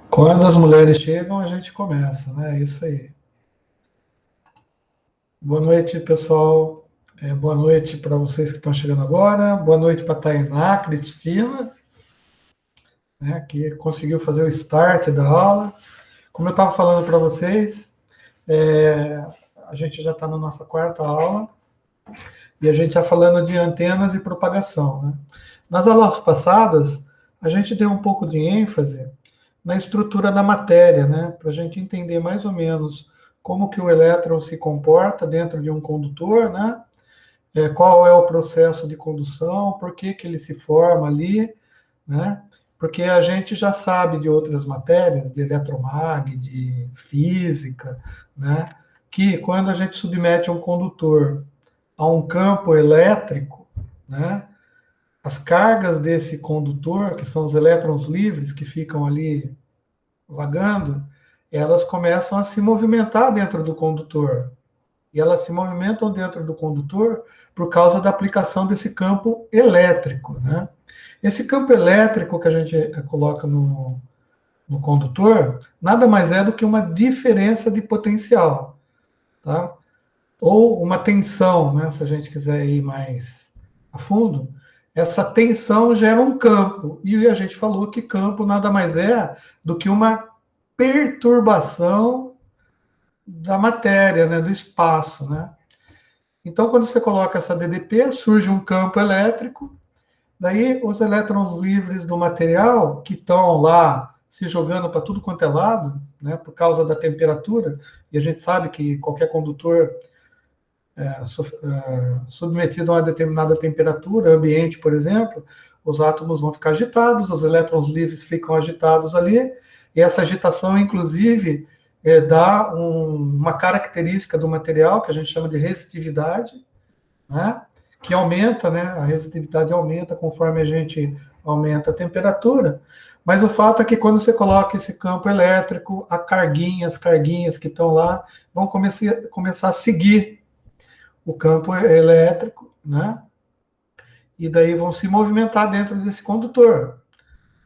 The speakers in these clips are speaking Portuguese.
Quando as mulheres chegam, a gente começa, né? É isso aí. Boa noite, pessoal. Boa noite para vocês que estão chegando agora. Boa noite para a Tainá, Cristina, né, que conseguiu fazer o start da aula. Como eu estava falando para vocês, a gente já está na nossa quarta aula e a gente está falando de antenas e propagação, né? Nas aulas passadas, a gente deu um pouco de ênfase na estrutura da matéria, né, para a gente entender mais ou menos como que o elétron se comporta dentro de um condutor, né, qual é o processo de condução, por que que ele se forma ali, né, porque a gente já sabe de outras matérias, de eletromag, de física, né, que quando a gente submete um condutor a um campo elétrico, né, as cargas desse condutor, que são os elétrons livres que ficam ali vagando, elas começam a se movimentar dentro do condutor. E elas se movimentam dentro do condutor por causa da aplicação desse campo elétrico, né? Esse campo elétrico que a gente coloca no condutor nada mais é do que uma diferença de potencial, tá? Ou uma tensão, né? Se a gente quiser ir mais a fundo, essa tensão gera um campo. E a gente falou que campo nada mais é do que uma perturbação da matéria, né, do espaço, né? Então, quando você coloca essa DDP, surge um campo elétrico, daí os elétrons livres do material, que estão lá se jogando para tudo quanto é lado, né, por causa da temperatura, e a gente sabe que qualquer condutor submetido a uma determinada temperatura, ambiente, por exemplo, os átomos vão ficar agitados, os elétrons livres ficam agitados ali, e essa agitação, inclusive, dá uma característica do material que a gente chama de resistividade, né? Que aumenta, né? A resistividade aumenta conforme a gente aumenta a temperatura. Mas o fato é que quando você coloca esse campo elétrico, as carguinhas que estão lá, vão começar a seguir o campo elétrico, né? E daí vão se movimentar dentro desse condutor,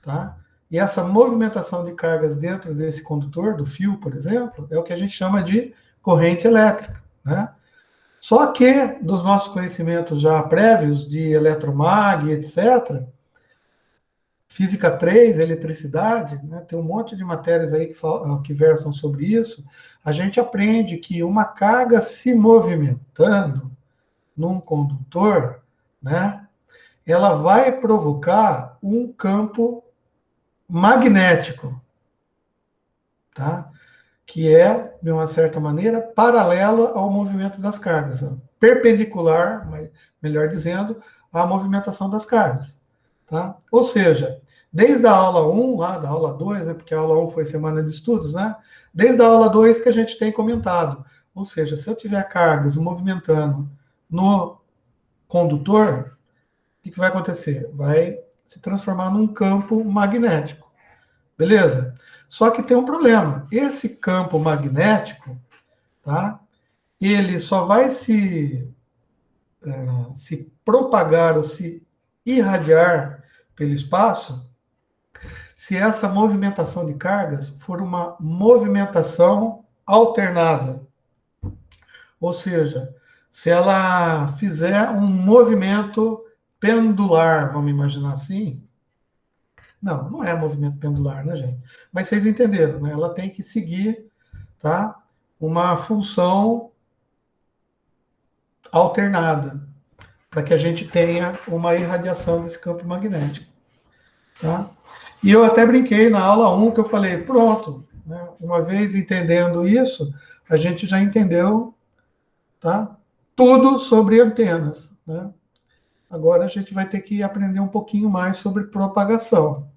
tá? E essa movimentação de cargas dentro desse condutor, do fio, por exemplo, é o que a gente chama de corrente elétrica, né? Só que, dos nossos conhecimentos já prévios de eletromag, etc., física 3, eletricidade, né, tem um monte de matérias aí que versam sobre isso, a gente aprende que uma carga se movimentando num condutor, né, ela vai provocar um campo magnético, tá? Que é, de uma certa maneira, paralela ao movimento das cargas, perpendicular, mas, melhor dizendo, à movimentação das cargas. Tá? Ou seja, desde a aula 1, lá da aula 2, né, porque a aula 1 foi semana de estudos, né? Desde a aula 2 que a gente tem comentado. Ou seja, se eu tiver cargas movimentando no condutor, o que vai acontecer? Vai se transformar num campo magnético. Beleza? Só que tem um problema. Esse campo magnético, tá? Ele só vai se propagar ou se irradiar pelo espaço se essa movimentação de cargas for uma movimentação alternada. Ou seja, se ela fizer um movimento pendular, vamos imaginar assim. Não é movimento pendular, né, gente? Mas vocês entenderam, né? Ela tem que seguir, tá? Uma função alternada, para que a gente tenha uma irradiação desse campo magnético, tá? E eu até brinquei na aula 1 que eu falei, pronto, né? Uma vez entendendo isso, a gente já entendeu, tá? Tudo sobre antenas, né? Agora a gente vai ter que aprender um pouquinho mais sobre propagação.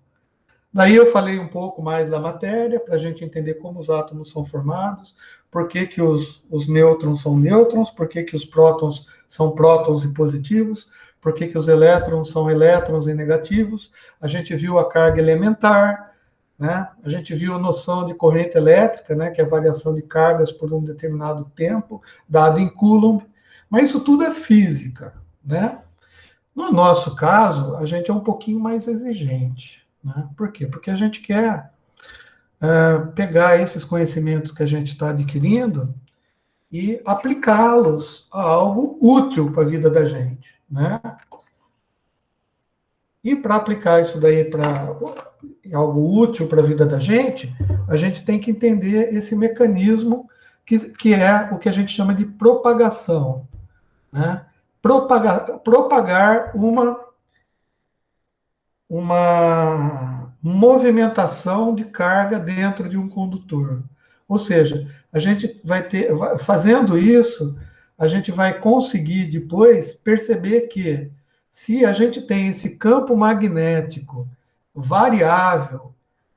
Daí eu falei um pouco mais da matéria, para a gente entender como os átomos são formados, por que, que os nêutrons são nêutrons, por que, que os prótons são prótons e positivos, por que, que os elétrons são elétrons e negativos. A gente viu a carga elementar, né? A gente viu a noção de corrente elétrica, né? Que é a variação de cargas por um determinado tempo, dado em Coulomb. Mas isso tudo é física, né? No nosso caso, a gente é um pouquinho mais exigente, né? Por quê? Porque a gente quer pegar esses conhecimentos que a gente está adquirindo e aplicá-los a algo útil para a vida da gente, né? E para aplicar isso daí para algo útil para a vida da gente, a gente tem que entender esse mecanismo que é o que a gente chama de propagação, né? Propagar uma movimentação de carga dentro de um condutor. Ou seja, a gente vai ter, fazendo isso, a gente vai conseguir depois perceber que se a gente tem esse campo magnético variável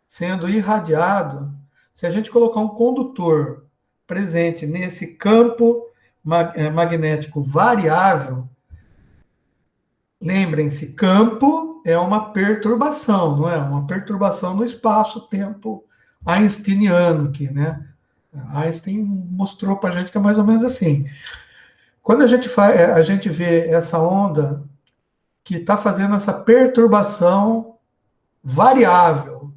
sendo irradiado, se a gente colocar um condutor presente nesse campo magnético variável, lembrem-se, campo é uma perturbação, não é? Uma perturbação no espaço-tempo einsteiniano aqui, né? Einstein mostrou para a gente que é mais ou menos assim. Quando a gente vê essa onda que está fazendo essa perturbação variável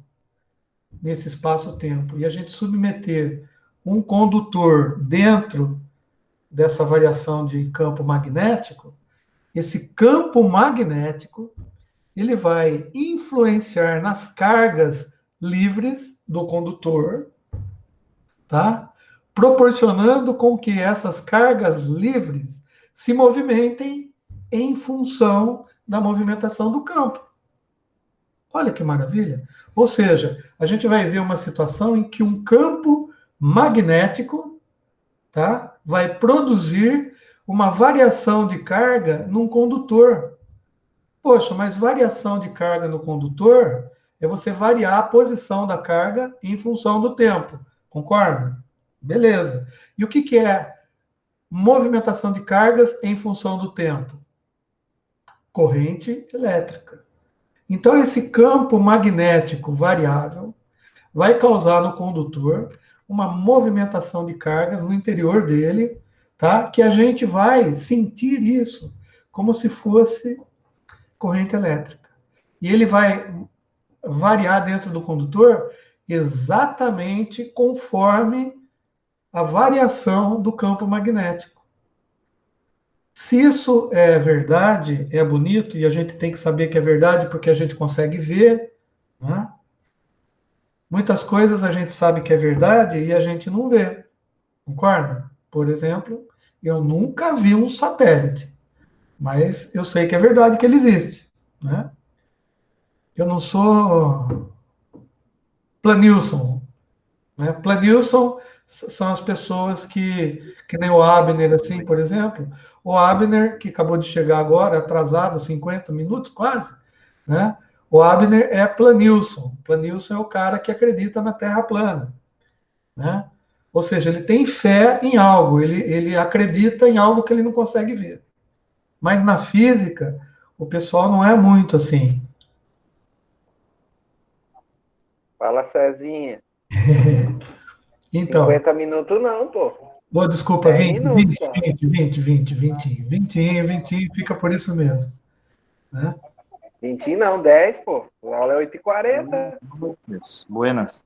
nesse espaço-tempo e a gente submeter um condutor dentro dessa variação de campo magnético, esse campo magnético ele vai influenciar nas cargas livres do condutor, tá? Proporcionando com que essas cargas livres se movimentem em função da movimentação do campo. Olha que maravilha! Ou seja, a gente vai ver uma situação em que um campo magnético, tá, vai produzir uma variação de carga num condutor. Poxa, mas variação de carga no condutor é você variar a posição da carga em função do tempo. Concorda? Beleza. E o que é movimentação de cargas em função do tempo? Corrente elétrica. Então, esse campo magnético variável vai causar no condutor uma movimentação de cargas no interior dele, tá? Que a gente vai sentir isso como se fosse corrente elétrica. E ele vai variar dentro do condutor exatamente conforme a variação do campo magnético. Se isso é verdade, é bonito, e a gente tem que saber que é verdade porque a gente consegue ver, né? Muitas coisas a gente sabe que é verdade e a gente não vê, concorda? Por exemplo, eu nunca vi um satélite, mas eu sei que é verdade que ele existe, né? Eu não sou Planilson, né? Planilson são as pessoas que nem o Abner, assim, por exemplo. O Abner, que acabou de chegar agora, atrasado 50 minutos quase, né? O Abner é Planilson. Planilson é o cara que acredita na Terra plana, né? Ou seja, ele tem fé em algo, ele acredita em algo que ele não consegue ver. Mas na física, o pessoal não é muito assim. Fala, Cezinha. Então, 50 minutos não, pô. boa, desculpa, 10 20, minutos 20, só. 20, 20, 20, 20, 20, 20, fica por isso mesmo, né? 20 não, 10, pô. A aula é 8h40. Buenas.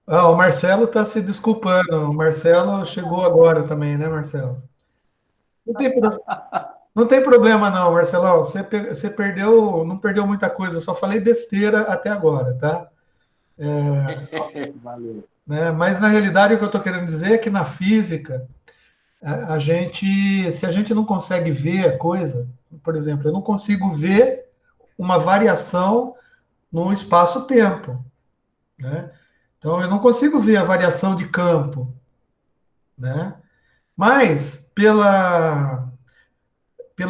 Ah, o Marcelo está se desculpando. O Marcelo chegou agora também, né, Marcelo? Não tem, não tem problema não, Marcelo. Você perdeu, não perdeu muita coisa. Eu só falei besteira até agora, tá? Valeu. Né? Mas na realidade o que eu estou querendo dizer é que na física a gente, se a gente não consegue ver a coisa, por exemplo, eu não consigo ver uma variação no espaço-tempo, né? Então eu não consigo ver a variação de campo, né? Mas pelo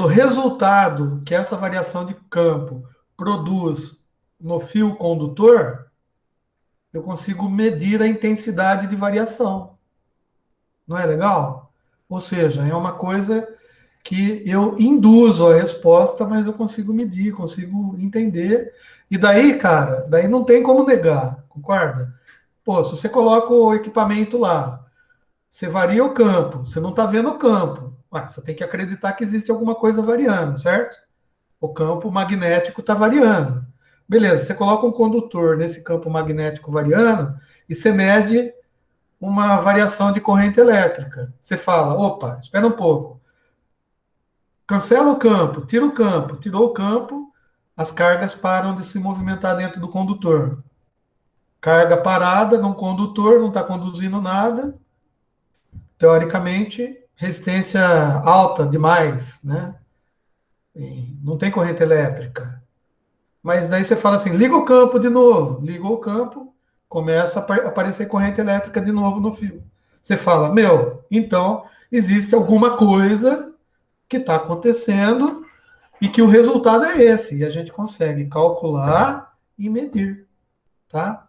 resultado que essa variação de campo produz no fio condutor, eu consigo medir a intensidade de variação. Não é legal? Ou seja, é uma coisa que eu induzo a resposta, mas eu consigo medir, consigo entender. E daí, cara, daí não tem como negar, concorda? Pô, se você coloca o equipamento lá, você varia o campo, você não está vendo o campo. Você tem que acreditar que existe alguma coisa variando, certo? o campo magnético está variando. Beleza, você coloca um condutor nesse campo magnético variando e você mede uma variação de corrente elétrica. Você fala, opa, espera um pouco. Cancela o campo, tira o campo, tirou o campo, as cargas param de se movimentar dentro do condutor. Carga parada num condutor, não está conduzindo nada. Teoricamente, resistência alta demais, né? E não tem corrente elétrica. Mas daí você fala assim, liga o campo de novo. Ligou o campo, começa a aparecer corrente elétrica de novo no fio. Você fala, meu, então existe alguma coisa que está acontecendo e que o resultado é esse. E a gente consegue calcular e medir, tá?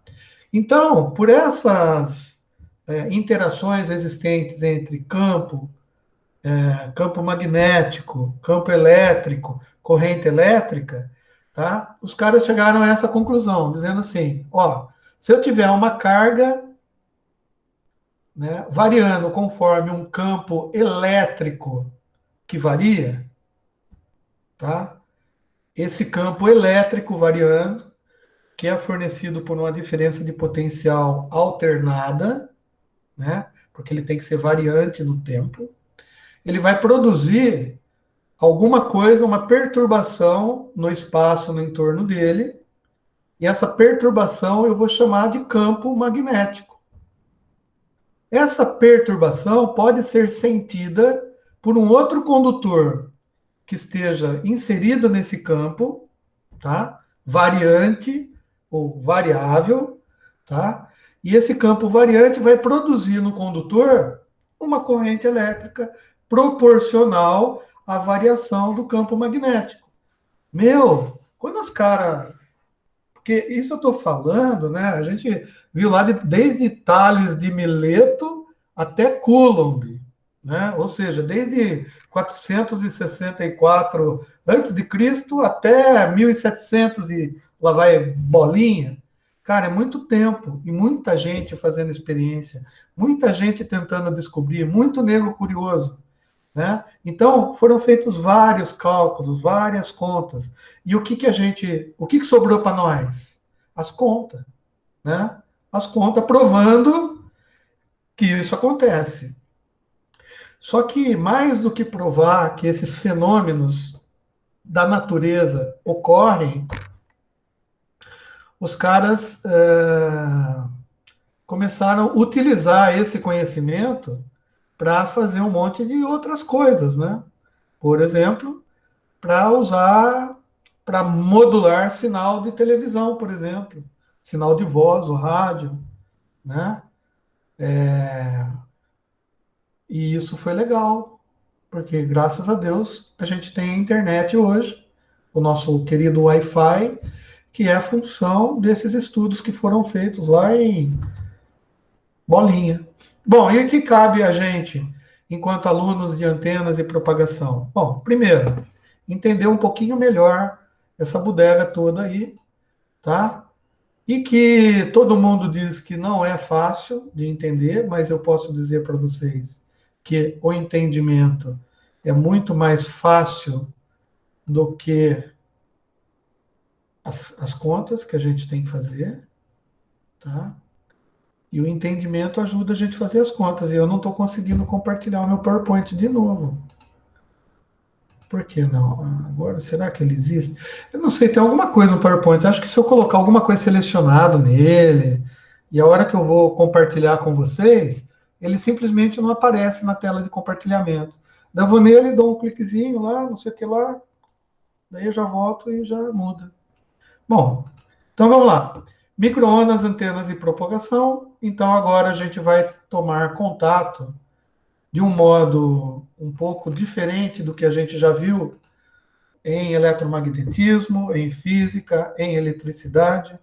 Então, por essas interações existentes entre campo magnético, campo elétrico, corrente elétrica, tá? Os caras chegaram a essa conclusão, dizendo assim, ó, se eu tiver uma carga, né, variando conforme um campo elétrico que varia, tá? Esse campo elétrico variando, que é fornecido por uma diferença de potencial alternada, né? Porque ele tem que ser variante no tempo. Ele vai produzir alguma coisa, uma perturbação no espaço no entorno dele, e essa perturbação eu vou chamar de campo magnético. Essa perturbação pode ser sentida por um outro condutor que esteja inserido nesse campo, tá? Variante ou variável, tá? E esse campo variante vai produzir no condutor uma corrente elétrica proporcional à variação do campo magnético. Meu, quando os caras... Porque isso eu estou falando, né? A gente viu lá desde Tales de Mileto até Coulomb, né? Ou seja, desde 464 a.C. até 1700 e lá vai bolinha. Cara, é muito tempo e muita gente fazendo experiência, muita gente tentando descobrir, muito nego curioso, né? Então, foram feitos vários cálculos, várias contas. E o que sobrou para nós? As contas, né? As contas provando que isso acontece. Só que, mais do que provar que esses fenômenos da natureza ocorrem, os caras começaram a utilizar esse conhecimento para fazer um monte de outras coisas, né? Por exemplo, para usar, para modular sinal de televisão, por exemplo, sinal de voz, o rádio, né? E isso foi legal, porque graças a Deus a gente tem a internet hoje, o nosso querido Wi-Fi, que é a função desses estudos que foram feitos lá em bolinha. Bom, e o que cabe a gente, enquanto alunos de antenas e propagação? Bom, primeiro, entender um pouquinho melhor essa bodega toda aí, tá? E que todo mundo diz que não é fácil de entender, mas eu posso dizer para vocês que o entendimento é muito mais fácil do que as contas que a gente tem que fazer, tá? E o entendimento ajuda a gente a fazer as contas. E eu não estou conseguindo compartilhar o meu PowerPoint de novo. Por que não? Agora, será que ele existe? Eu não sei, tem alguma coisa no PowerPoint. Acho que se eu colocar alguma coisa selecionado nele, e a hora que eu vou compartilhar com vocês, ele simplesmente não aparece na tela de compartilhamento. Daí eu vou nele, dou um cliquezinho lá, não sei o que lá, daí eu já volto e já muda. Bom, então vamos lá. Micro-ondas, antenas e propagação. Então agora a gente vai tomar contato de um modo um pouco diferente do que a gente já viu em eletromagnetismo, em física, em eletricidade,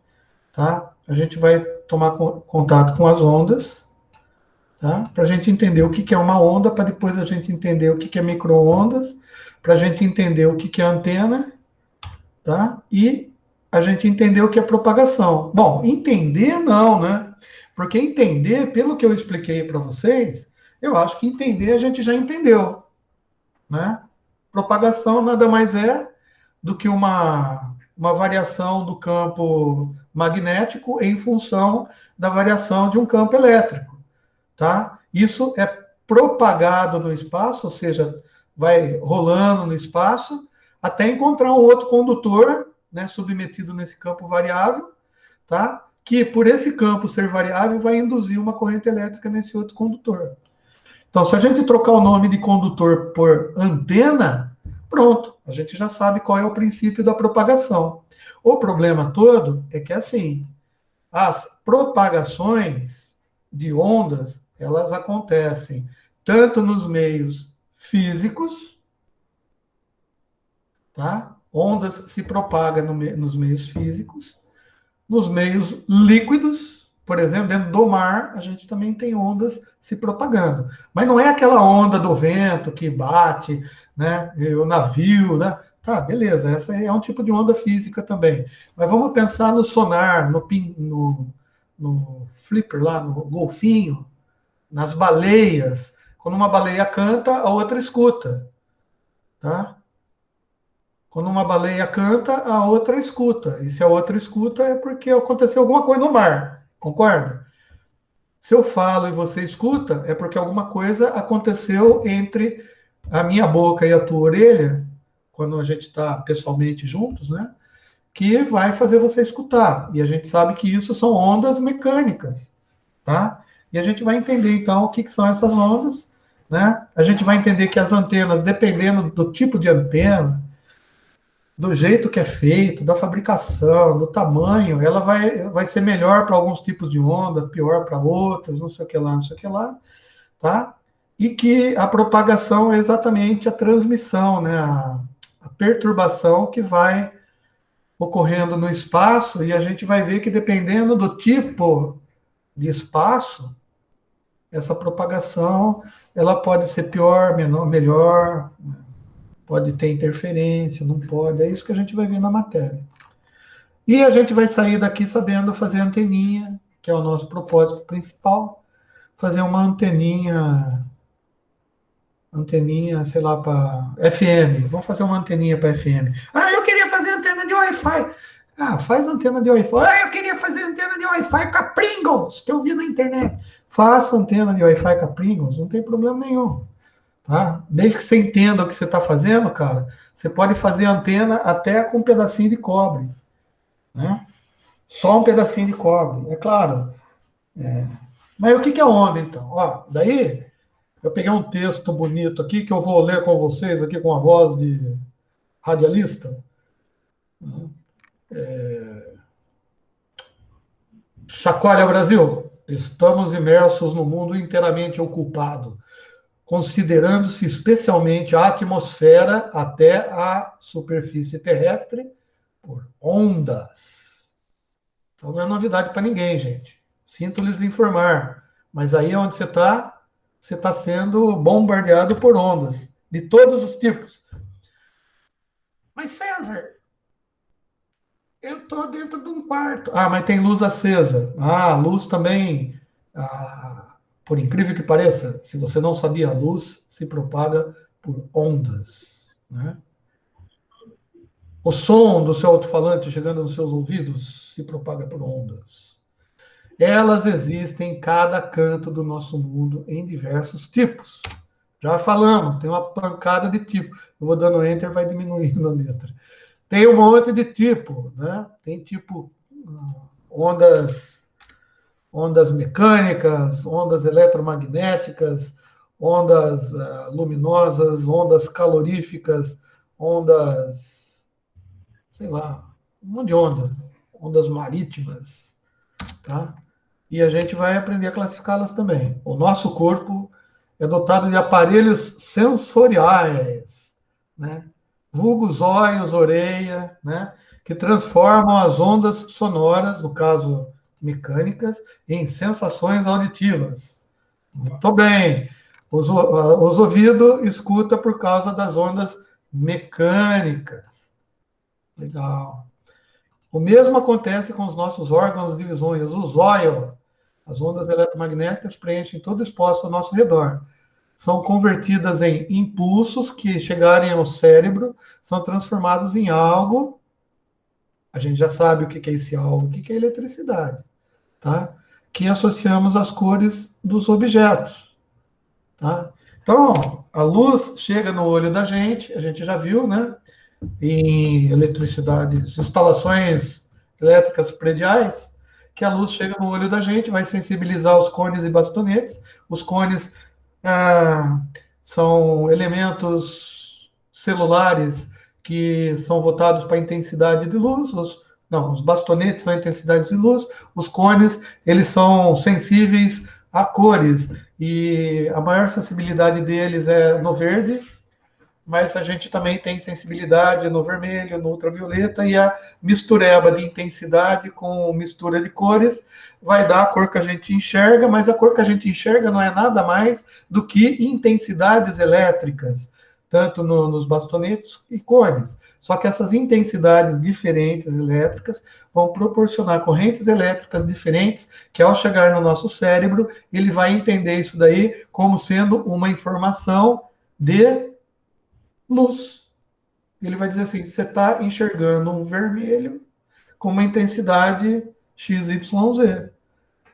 tá? A gente vai tomar contato com as ondas, tá? Para a gente entender o que é uma onda, para depois a gente entender o que é micro-ondas, para a gente entender o que é antena, tá? E a gente entender o que é propagação. Bom, entender não, né? Porque entender, pelo que eu expliquei para vocês, eu acho que entender a gente já entendeu, né? Propagação nada mais é do que uma variação do campo magnético em função da variação de um campo elétrico, tá? Isso é propagado no espaço, ou seja, vai rolando no espaço, até encontrar um outro condutor, né, submetido nesse campo variável, tá? Que por esse campo ser variável vai induzir uma corrente elétrica nesse outro condutor. Então, se a gente trocar o nome de condutor por antena, pronto, a gente já sabe qual é o princípio da propagação. O problema todo é que, assim, as propagações de ondas, elas acontecem tanto nos meios físicos, tá? Ondas se propagam nos meios físicos, nos meios líquidos, por exemplo, dentro do mar, a gente também tem ondas se propagando. Mas não é aquela onda do vento que bate, né? O navio, né? Tá, beleza, essa é um tipo de onda física também. Mas vamos pensar no sonar, no flipper lá, no golfinho, nas baleias. Quando uma baleia canta, a outra escuta, tá? Quando uma baleia canta, a outra escuta. E se a outra escuta, é porque aconteceu alguma coisa no mar. Concorda? Se eu falo e você escuta, é porque alguma coisa aconteceu entre a minha boca e a tua orelha, quando a gente está pessoalmente juntos, né? Que vai fazer você escutar. E a gente sabe que isso são ondas mecânicas, tá? E a gente vai entender, então, o que são essas ondas, né? A gente vai entender que as antenas, dependendo do tipo de antena, do jeito que é feito, da fabricação, do tamanho, ela vai ser melhor para alguns tipos de onda, pior para outros, não sei o que lá, não sei o que lá, tá? E que a propagação é exatamente a transmissão, né? A perturbação que vai ocorrendo no espaço, e a gente vai ver que dependendo do tipo de espaço, essa propagação ela pode ser pior, menor, melhor, pode ter interferência, não pode, é isso que a gente vai ver na matéria. E a gente vai sair daqui sabendo fazer anteninha, que é o nosso propósito principal, fazer uma anteninha, sei lá, para FM. Vamos fazer uma anteninha para FM. Ah, eu queria fazer antena de Wi-Fi. Ah, faz antena de Wi-Fi. Ah, eu queria fazer antena de Wi-Fi com a Pringles, que eu vi na internet. Faça antena de Wi-Fi com a Pringles, não tem problema nenhum. Tá? Desde que você entenda o que você está fazendo, cara, você pode fazer antena até com um pedacinho de cobre. Né? Só um pedacinho de cobre, é claro. Mas o que é onda, então? Ó, daí, eu peguei um texto bonito aqui que eu vou ler com vocês aqui com a voz de radialista. Chacoalha Brasil, estamos imersos no mundo inteiramente ocupado, considerando-se especialmente a atmosfera até a superfície terrestre por ondas. Então não é novidade para ninguém, gente. Sinto lhes informar. Mas aí onde você está sendo bombardeado por ondas, de todos os tipos. Mas César, eu estou dentro de um quarto. Ah, mas tem luz acesa. Ah, a luz também, por incrível que pareça, se você não sabia, a luz se propaga por ondas. Né? O som do seu alto-falante chegando nos seus ouvidos se propaga por ondas. Elas existem em cada canto do nosso mundo em diversos tipos. Já falamos, tem uma pancada de tipo. Eu vou dando enter, vai diminuindo a letra. Tem um monte de tipo, né? Tem tipo ondas mecânicas, ondas eletromagnéticas, ondas luminosas, ondas caloríficas, ondas, sei lá, um monte de onda, ondas marítimas, tá? E a gente vai aprender a classificá-las também. O nosso corpo é dotado de aparelhos sensoriais, né? Vulgos olhos, orelha, né? Que transformam as ondas sonoras, no caso mecânicas, em sensações auditivas. Muito bem. Os ouvidos escuta por causa das ondas mecânicas. Legal. O mesmo acontece com os nossos órgãos de visões. O zóio, as ondas eletromagnéticas preenchem todo o espaço ao nosso redor. são convertidas em impulsos que chegarem ao cérebro, são transformados em algo. A gente já sabe o que é esse algo, o que é eletricidade, tá? Que associamos às cores dos objetos, tá? Então, a luz chega no olho da gente, a gente já viu, né? Em eletricidade, instalações elétricas prediais, que a luz chega no olho da gente, vai sensibilizar os cones e bastonetes. Os cones são elementos celulares que são voltados para a intensidade de luz. Os bastonetes são intensidades de luz. Os cones, eles são sensíveis a cores. E a maior sensibilidade deles é no verde, mas a gente também tem sensibilidade no vermelho, no ultravioleta, e a mistureba de intensidade com mistura de cores vai dar a cor que a gente enxerga, mas a cor que a gente enxerga não é nada mais do que intensidades elétricas, tanto nos bastonetes e cones. Só que essas intensidades diferentes elétricas vão proporcionar correntes elétricas diferentes, que ao chegar no nosso cérebro, ele vai entender isso daí como sendo uma informação de luz. Ele vai dizer assim, você está enxergando um vermelho com uma intensidade XYZ,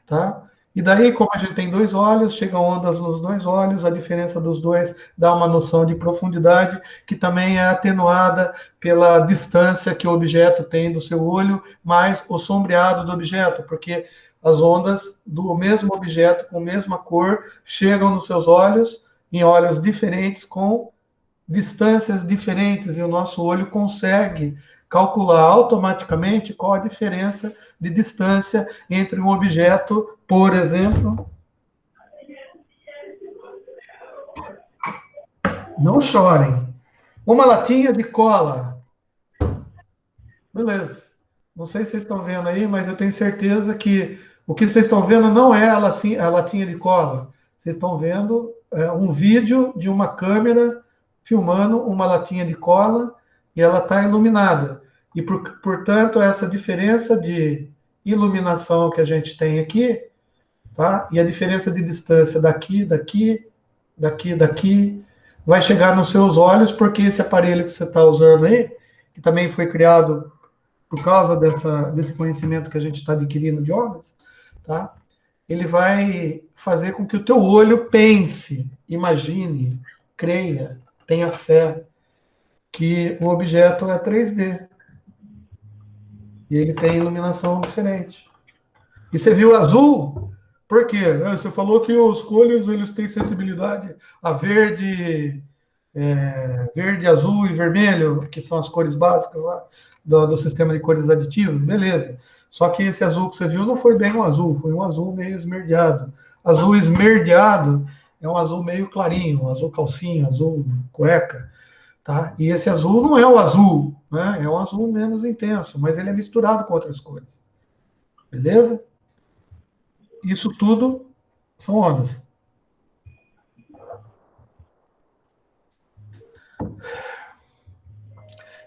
tá? E daí, como a gente tem dois olhos, chegam ondas nos dois olhos, a diferença dos dois dá uma noção de profundidade, que também é atenuada pela distância que o objeto tem do seu olho, mais o sombreado do objeto, porque as ondas do mesmo objeto, com a mesma cor, chegam nos seus olhos, em olhos diferentes, com distâncias diferentes, e o nosso olho consegue calcular automaticamente qual a diferença de distância entre um objeto, por exemplo. Não chorem. Uma latinha de cola. Beleza. Não sei se vocês estão vendo aí, mas eu tenho certeza que o que vocês estão vendo não é a latinha de cola. Vocês estão vendo um vídeo de uma câmera filmando uma latinha de cola e ela está iluminada. E, portanto, essa diferença de iluminação que a gente tem aqui, tá? E a diferença de distância daqui, vai chegar nos seus olhos, porque esse aparelho que você está usando aí, que também foi criado por causa desse conhecimento que a gente está adquirindo de ondas, tá? Ele vai fazer com que o teu olho pense, imagine, creia, tenha fé que o objeto é 3D. E ele tem iluminação diferente. E você viu azul? Por quê? Você falou que os cores eles têm sensibilidade a verde, verde, azul e vermelho, que são as cores básicas lá do sistema de cores aditivas. Beleza. Só que esse azul que você viu não foi bem um azul, foi um azul meio esmerdeado. Azul esmerdeado é um azul meio clarinho, um azul calcinha, azul cueca, tá? E esse azul não é o azul, né? É um azul menos intenso, mas ele é misturado com outras cores. Beleza? Isso tudo são ondas.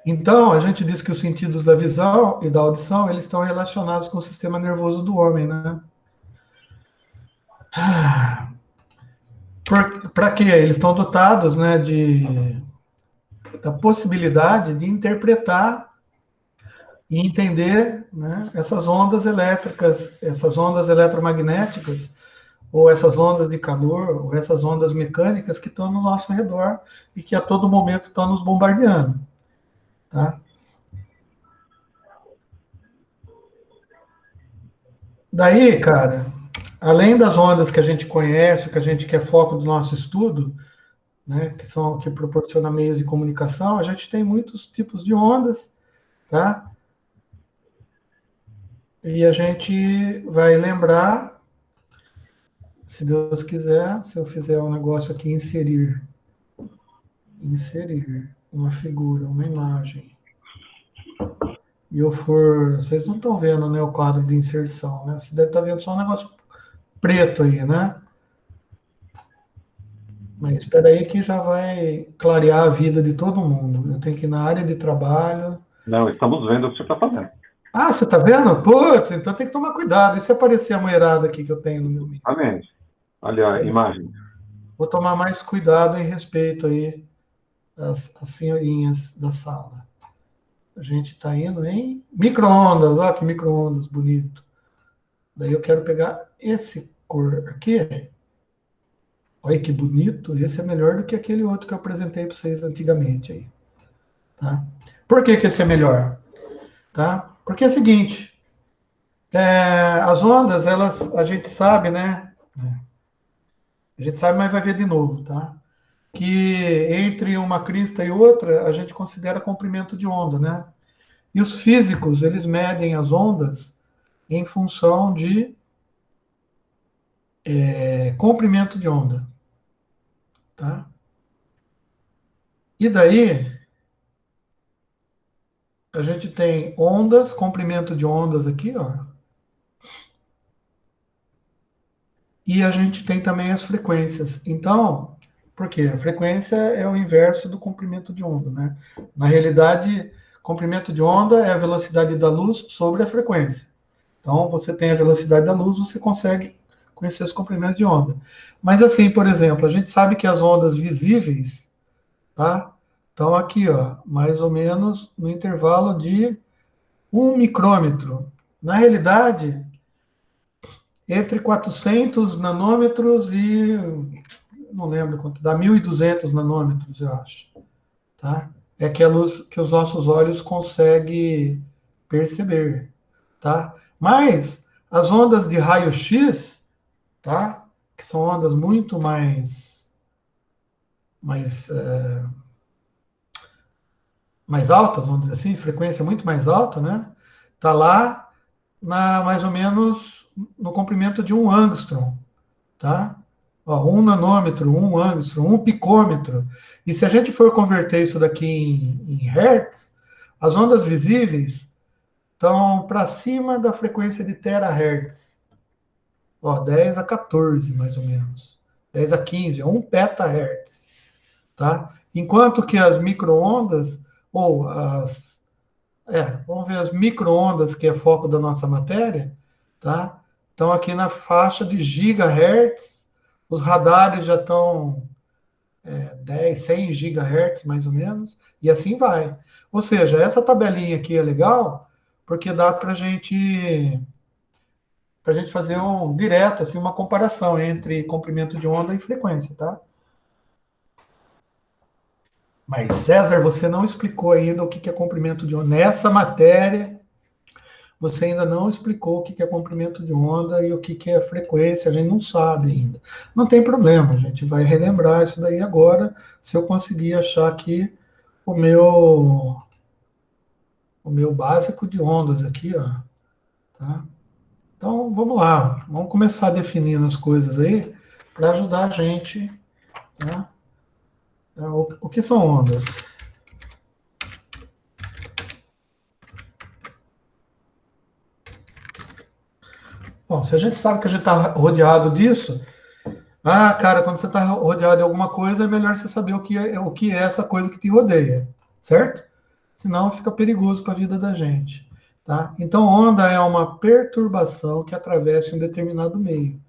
Então, a gente diz que os sentidos da visão e da audição, eles estão relacionados com o sistema nervoso do homem, né? Para quê? Eles estão dotados, né, da possibilidade de interpretar e entender, né, essas ondas elétricas, essas ondas eletromagnéticas, ou essas ondas de calor, ou essas ondas mecânicas que estão no nosso redor e que a todo momento estão nos bombardeando. Tá? Daí, cara, além das ondas que a gente conhece, que a gente quer foco do nosso estudo, né, que proporciona meios de comunicação, a gente tem muitos tipos de ondas, tá? E a gente vai lembrar, se Deus quiser, se eu fizer um negócio aqui, inserir uma figura, uma imagem, e eu for... Vocês não estão vendo, né, o quadro de inserção, né? Você deve estar vendo só um negócio preto aí, né? Mas espera aí que já vai clarear a vida de todo mundo. Eu tenho que ir na área de trabalho. Não, estamos vendo o que você está fazendo. Ah, você está vendo? Putz, então tem que tomar cuidado. E se aparecer a mulherada aqui que eu tenho no meu vídeo? Exatamente. Olha a imagem. vou tomar mais cuidado em respeito aí às senhorinhas da sala. A gente está indo em micro-ondas, olha que micro-ondas bonito. Daí eu quero pegar esse cor aqui. Olha que bonito, esse é melhor do que aquele outro que eu apresentei para vocês antigamente aí, tá? Por que que esse é melhor? Tá? Porque é o seguinte, as ondas, a gente sabe, né? A gente sabe, mas vai ver de novo, tá? Que entre uma crista e outra, a gente considera comprimento de onda, né? E os físicos, eles medem as ondas em função de comprimento de onda, tá? E daí, a gente tem ondas, comprimento de ondas aqui, ó. E a gente tem também as frequências. Então, por quê? A frequência é o inverso do comprimento de onda, né? Na realidade, comprimento de onda é a velocidade da luz sobre a frequência. Então, você tem a velocidade da luz, você consegue conhecer os comprimentos de onda. Mas assim, por exemplo, a gente sabe que as ondas visíveis, tá? Estão aqui, ó, mais ou menos no intervalo de 1 micrômetro. Na realidade, entre 400 nanômetros e não lembro quanto, dá 1.200 nanômetros, eu acho. Tá? É que a luz que os nossos olhos conseguem perceber. Tá? Mas as ondas de raio-x, tá? Que são ondas muito mais, mais altas, vamos dizer assim, frequência muito mais alta, né? Tá lá mais ou menos no comprimento de 1 angstrom, tá? Ó, 1 nanômetro, 1 angstrom, 1 picômetro. E se a gente for converter isso daqui em hertz, as ondas visíveis estão para cima da frequência de terahertz. Ó, 10 a 14, mais ou menos. 10 a 15, é 1 petahertz. Tá? Enquanto que as microondas, ou vamos ver as microondas, que é foco da nossa matéria, tá? Estão aqui na faixa de gigahertz, os radares já estão 10, 100 gigahertz, mais ou menos, e assim vai. Ou seja, essa tabelinha aqui é legal, porque dá para gente fazer um direto, assim, uma comparação entre comprimento de onda e frequência, tá? Mas, César, você não explicou ainda o que é comprimento de onda. Nessa matéria, você ainda não explicou o que é comprimento de onda e o que é frequência, a gente não sabe ainda. Não tem problema, a gente vai relembrar isso daí agora, se eu conseguir achar aqui o meu, o meu básico de ondas aqui, ó. Tá? Então, vamos lá, vamos começar definindo as coisas aí para ajudar a gente, tá? O que são ondas? Bom, se a gente sabe que a gente está rodeado disso, cara, quando você está rodeado de alguma coisa, é melhor você saber o que é essa coisa que te rodeia, certo? Senão fica perigoso para a vida da gente, tá? Então, onda é uma perturbação que atravessa um determinado meio.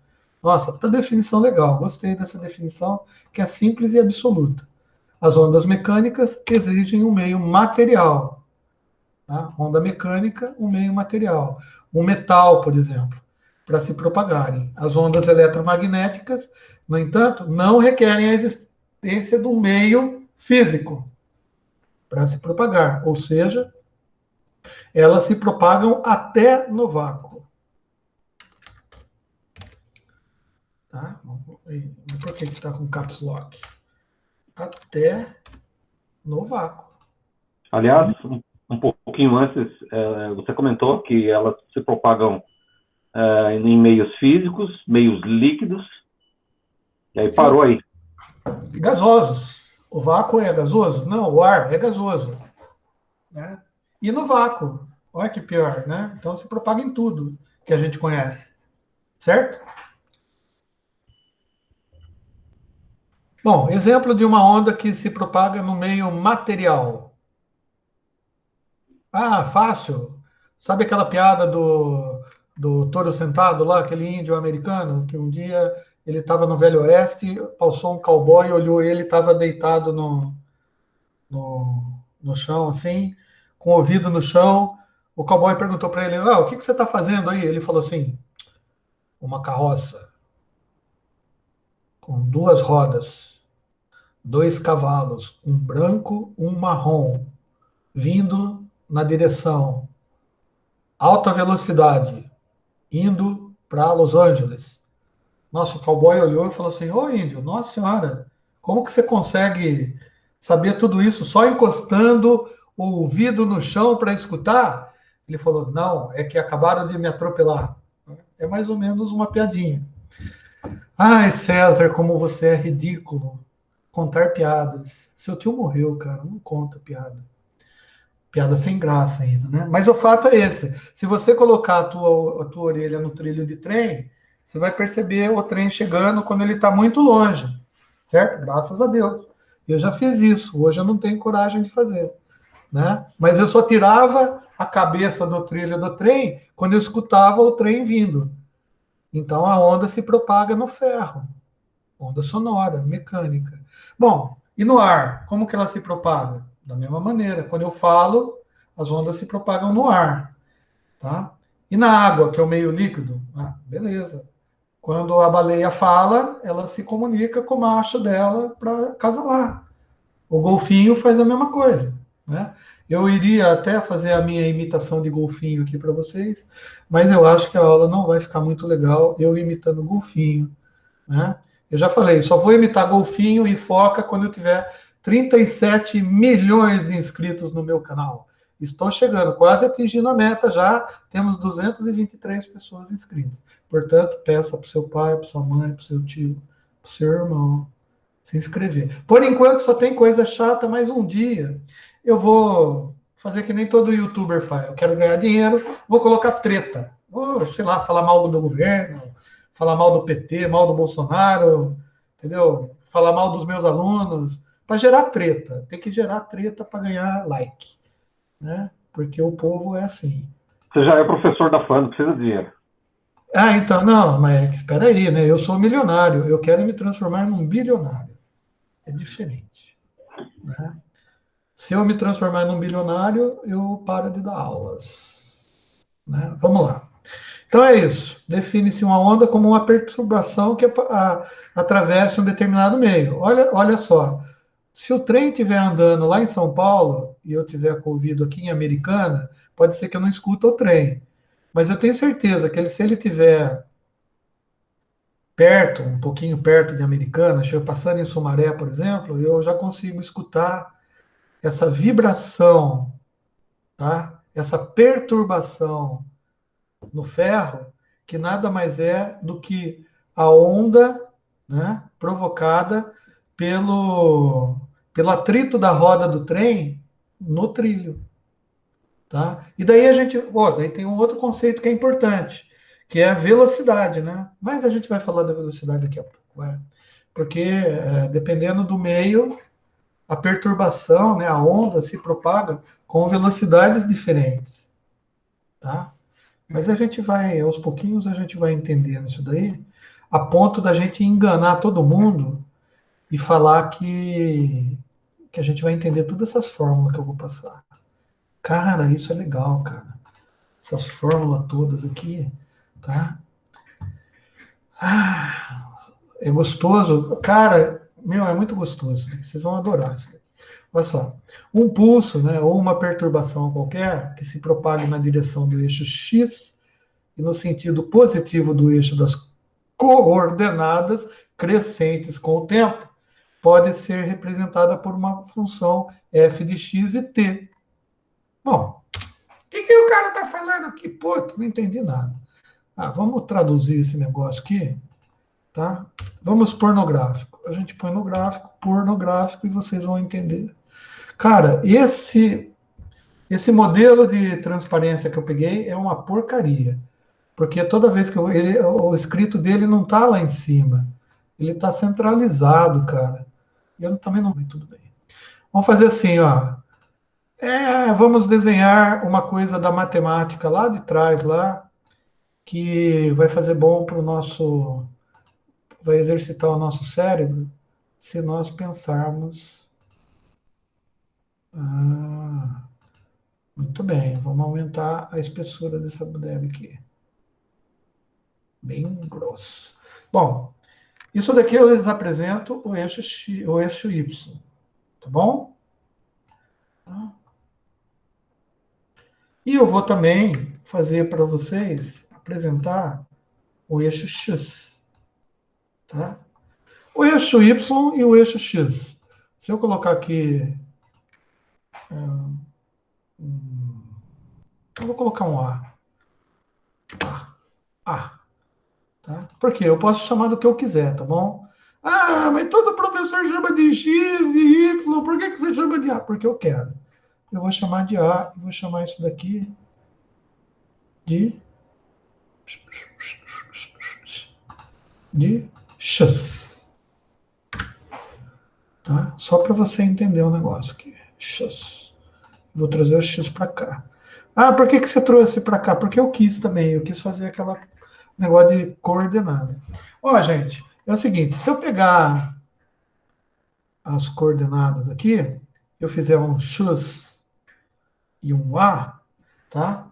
Nossa, puta definição legal, gostei dessa definição, que é simples e absoluta. As ondas mecânicas exigem um meio material, tá? Onda mecânica, um meio material. Um metal, por exemplo, para se propagarem. As ondas eletromagnéticas, no entanto, não requerem a existência de um meio físico para se propagar, ou seja, elas se propagam até no vácuo. Tá? Por que está com caps lock? Até no vácuo. Aliás, um pouquinho antes, você comentou que elas se propagam em meios físicos, meios líquidos, e aí Sim. parou aí. Gasosos. O vácuo é gasoso? Não, o ar é gasoso. Né? E no vácuo. Olha que pior, né? Então se propaga em tudo que a gente conhece. Certo? Bom, exemplo de uma onda que se propaga no meio material. Fácil. Sabe aquela piada do touro sentado lá, aquele índio americano, que um dia ele estava no Velho Oeste, passou um cowboy, olhou ele, estava deitado no chão, assim, com o ouvido no chão. O cowboy perguntou para ele, o que você está fazendo aí? Ele falou assim, uma carroça com 2 rodas, 2 cavalos, um branco, um marrom, vindo na direção alta velocidade, indo para Los Angeles. Nossa, o cowboy olhou e falou assim, ô índio, nossa senhora, como que você consegue saber tudo isso só encostando o ouvido no chão para escutar? Ele falou, não, é que acabaram de me atropelar. É mais ou menos uma piadinha. Ai, César, como você é ridículo. Contar piadas. Seu tio morreu, cara, não conta piada. Piada sem graça ainda, né? Mas o fato é esse. Se você colocar a tua orelha no trilho de trem, você vai perceber o trem chegando quando ele está muito longe, certo? Graças a Deus. Eu já fiz isso. Hoje eu não tenho coragem de fazer, né? Mas eu só tirava a cabeça do trilho do trem quando eu escutava o trem vindo. Então a onda se propaga no ferro. Onda sonora, mecânica. Bom, e no ar? Como que ela se propaga? Da mesma maneira. Quando eu falo, as ondas se propagam no ar. Tá? E na água, que é o meio líquido? Beleza. Quando a baleia fala, ela se comunica com o macho dela para acasalar. O golfinho faz a mesma coisa. Né? Eu iria até fazer a minha imitação de golfinho aqui para vocês, mas eu acho que a aula não vai ficar muito legal eu imitando golfinho. Né? Eu já falei, só vou imitar golfinho e foca quando eu tiver 37 milhões de inscritos no meu canal. Estou chegando, quase atingindo a meta já. Temos 223 pessoas inscritas. Portanto, peça para o seu pai, para sua mãe, para o seu tio, para o seu irmão se inscrever. Por enquanto só tem coisa chata, mas um dia eu vou fazer que nem todo youtuber faz. Eu quero ganhar dinheiro, vou colocar treta. Vou, sei lá, falar mal do governo, falar mal do PT, mal do Bolsonaro, entendeu? Falar mal dos meus alunos, para gerar treta. Tem que gerar treta para ganhar like, né? Porque o povo é assim. Você já é professor da FAN, não precisa de dinheiro. Então, não, mas espera aí, né? Eu sou milionário, eu quero me transformar num bilionário. É diferente, né? Se eu me transformar num bilionário, eu paro de dar aulas, né? Vamos lá. Então é isso. Define-se uma onda como uma perturbação que atravessa um determinado meio. Olha só. Se o trem estiver andando lá em São Paulo e eu tiver com o ouvido aqui em Americana, pode ser que eu não escuta o trem. Mas eu tenho certeza que se ele estiver perto, um pouquinho perto de Americana, passando em Sumaré, por exemplo, eu já consigo escutar essa vibração, tá? Essa perturbação no ferro, que nada mais é do que a onda, né, provocada pelo atrito da roda do trem no trilho. Tá? E daí daí tem um outro conceito que é importante, que é a velocidade, né? Mas a gente vai falar da velocidade daqui a pouco, porque dependendo do meio, a perturbação, né, a onda se propaga com velocidades diferentes, tá? Mas a gente vai, aos pouquinhos, a gente vai entendendo isso daí, a ponto da gente enganar todo mundo e falar que a gente vai entender todas essas fórmulas que eu vou passar. Cara, isso é legal, cara. Essas fórmulas todas aqui, tá? É gostoso. Cara, meu, é muito gostoso. Vocês vão adorar isso. Olha só. Um pulso, né, ou uma perturbação qualquer que se propague na direção do eixo X e no sentido positivo do eixo das coordenadas crescentes com o tempo, pode ser representada por uma função f de x e t. Bom, o que o cara está falando aqui? Pô, não entendi nada. Vamos traduzir esse negócio aqui, tá? Vamos pornográfico. A gente põe no gráfico, pornográfico, e vocês vão entender. Cara, esse modelo de transparência que eu peguei é uma porcaria. Porque toda vez que o escrito dele não está lá em cima. Ele está centralizado, cara. E eu também não vi, tudo bem. Vamos fazer assim, ó. Vamos desenhar uma coisa da matemática lá de trás, lá, que vai fazer bom para o nosso vai exercitar o nosso cérebro se nós pensarmos... Muito bem, vamos aumentar a espessura dessa bodega aqui. Bem grosso. Bom, isso daqui eu lhes apresento o eixo X, o eixo Y, tá bom? E eu vou também fazer para vocês apresentar o eixo X, tá? O eixo Y e o eixo X. Se eu colocar aqui... eu vou colocar um A. A. Tá? Porque eu posso chamar do que eu quiser, tá bom? Ah, mas todo professor chama de X e Y, por que você chama de A? Porque eu quero. Eu vou chamar de A e vou chamar isso daqui de X. Tá? Só para você entender o negócio aqui. X. Vou trazer o X para cá. Ah, por que você trouxe para cá? Porque eu quis também. Eu quis fazer aquela negócio de coordenada. Ó, gente, é o seguinte. Se eu pegar as coordenadas aqui, eu fizer um X e um A, tá?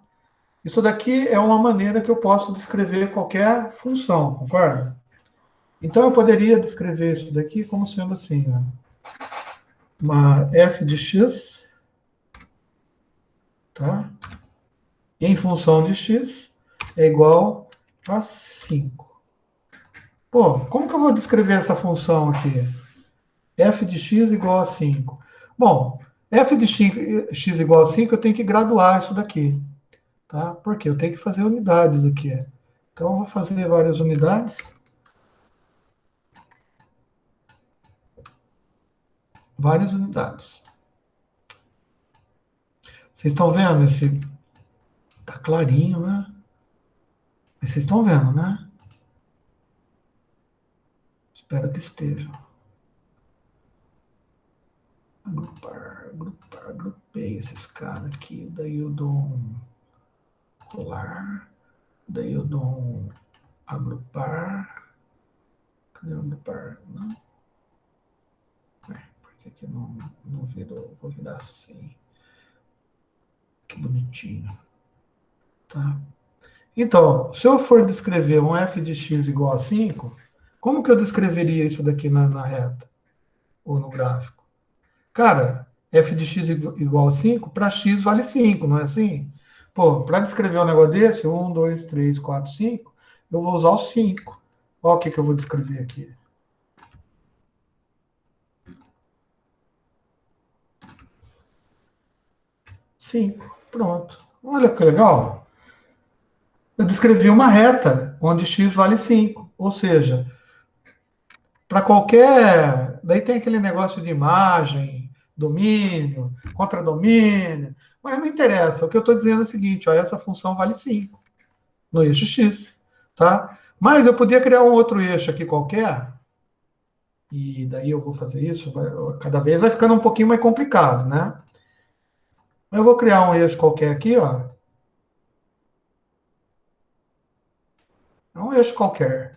Isso daqui é uma maneira que eu posso descrever qualquer função, concorda? Então, eu poderia descrever isso daqui como sendo assim, ó, uma f de x, tá? Em função de x é igual a 5. Pô, como que eu vou descrever essa função aqui? F de x igual a 5. Bom, f de x igual a 5, eu tenho que graduar isso daqui, tá? Porque eu tenho que fazer unidades aqui. Então, eu vou fazer várias unidades. Várias unidades. Vocês estão vendo esse... Tá clarinho, né? Vocês estão vendo, né? Espero que estejam. Agrupei esses caras aqui. Daí eu dou um colar. Daí eu dou um agrupar. Cadê o agrupar? Não. Por que que não virou? Vou virar assim. Que bonitinho. Tá? Então, se eu for descrever um f de x igual a 5, como que eu descreveria isso daqui na reta? Ou no gráfico? Cara, f de x igual a 5, para x vale 5, não é assim? Pô, para descrever um negócio desse, 1, 2, 3, 4, 5, eu vou usar o 5. Olha o que eu vou descrever aqui. Cinco. Pronto. Olha que legal. Eu descrevi uma reta onde x vale 5. Ou seja, para qualquer... Daí tem aquele negócio de imagem, domínio, contradomínio. Mas não interessa. O que eu estou dizendo é o seguinte, ó, essa função vale 5 no eixo x. Tá? Mas eu podia criar um outro eixo aqui qualquer, e daí eu vou fazer isso, cada vez vai ficando um pouquinho mais complicado, né? Eu vou criar um eixo qualquer aqui, ó. É um eixo qualquer.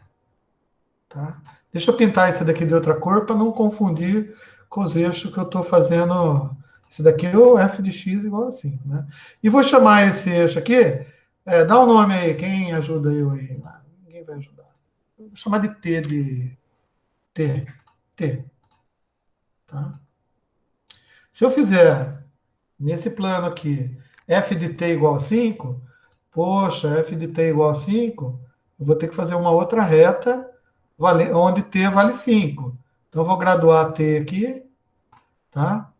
Tá? Deixa eu pintar esse daqui de outra cor para não confundir com os eixos que eu estou fazendo. Esse daqui é o f de x igual a 5, né? E vou chamar esse eixo aqui, dá um nome aí, quem ajuda eu aí? Ninguém vai ajudar. Vou chamar de T de T. T. Tá? Se eu fizer nesse plano aqui f de t igual a 5, poxa, f de t igual a 5, eu vou ter que fazer uma outra reta onde t vale 5. Então, eu vou graduar t aqui, tá?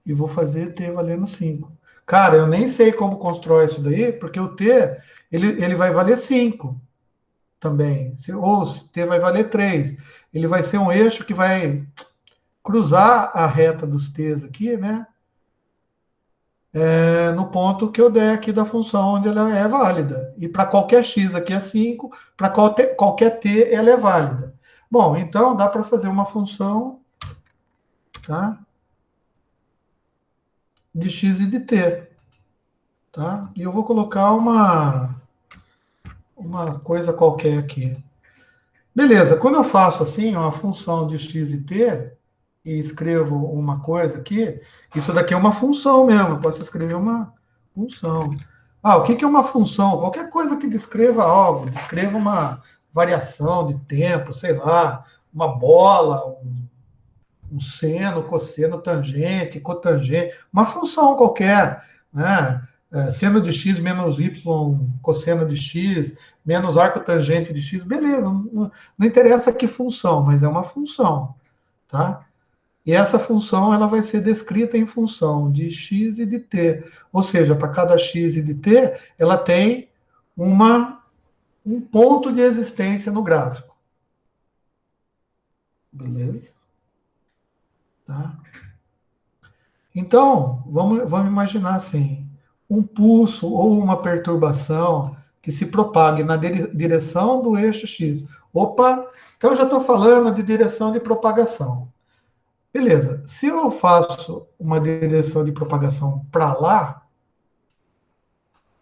E vou fazer t valendo 5. Cara, eu nem sei como constrói isso daí, porque o t, ele vai valer 5 também. Ou t vai valer 3. Ele vai ser um eixo que vai cruzar a reta dos t's aqui, né? No ponto que eu der aqui da função onde ela é válida. E para qualquer x aqui é 5, para qualquer t ela é válida. Bom, então dá para fazer uma função, tá? De x e de t. Tá? E eu vou colocar uma uma coisa qualquer aqui. Beleza, quando eu faço assim, uma função de x e t, e escrevo uma coisa aqui, isso daqui é uma função mesmo, eu posso escrever uma função. Ah, o que é uma função? Qualquer coisa que descreva algo, descreva uma variação de tempo, sei lá, uma bola, um seno, cosseno, tangente, cotangente, uma função qualquer, né? Seno de x menos y, cosseno de x, menos arco tangente de x, beleza, não interessa que função, mas é uma função, tá? E essa função ela vai ser descrita em função de x e de t, ou seja, para cada x e de t, ela tem um ponto de existência no gráfico. Beleza? Tá? Então, vamos imaginar assim, um pulso ou uma perturbação que se propague na direção do eixo x. Opa, então eu já estou falando de direção de propagação. Beleza, se eu faço uma direção de propagação para lá,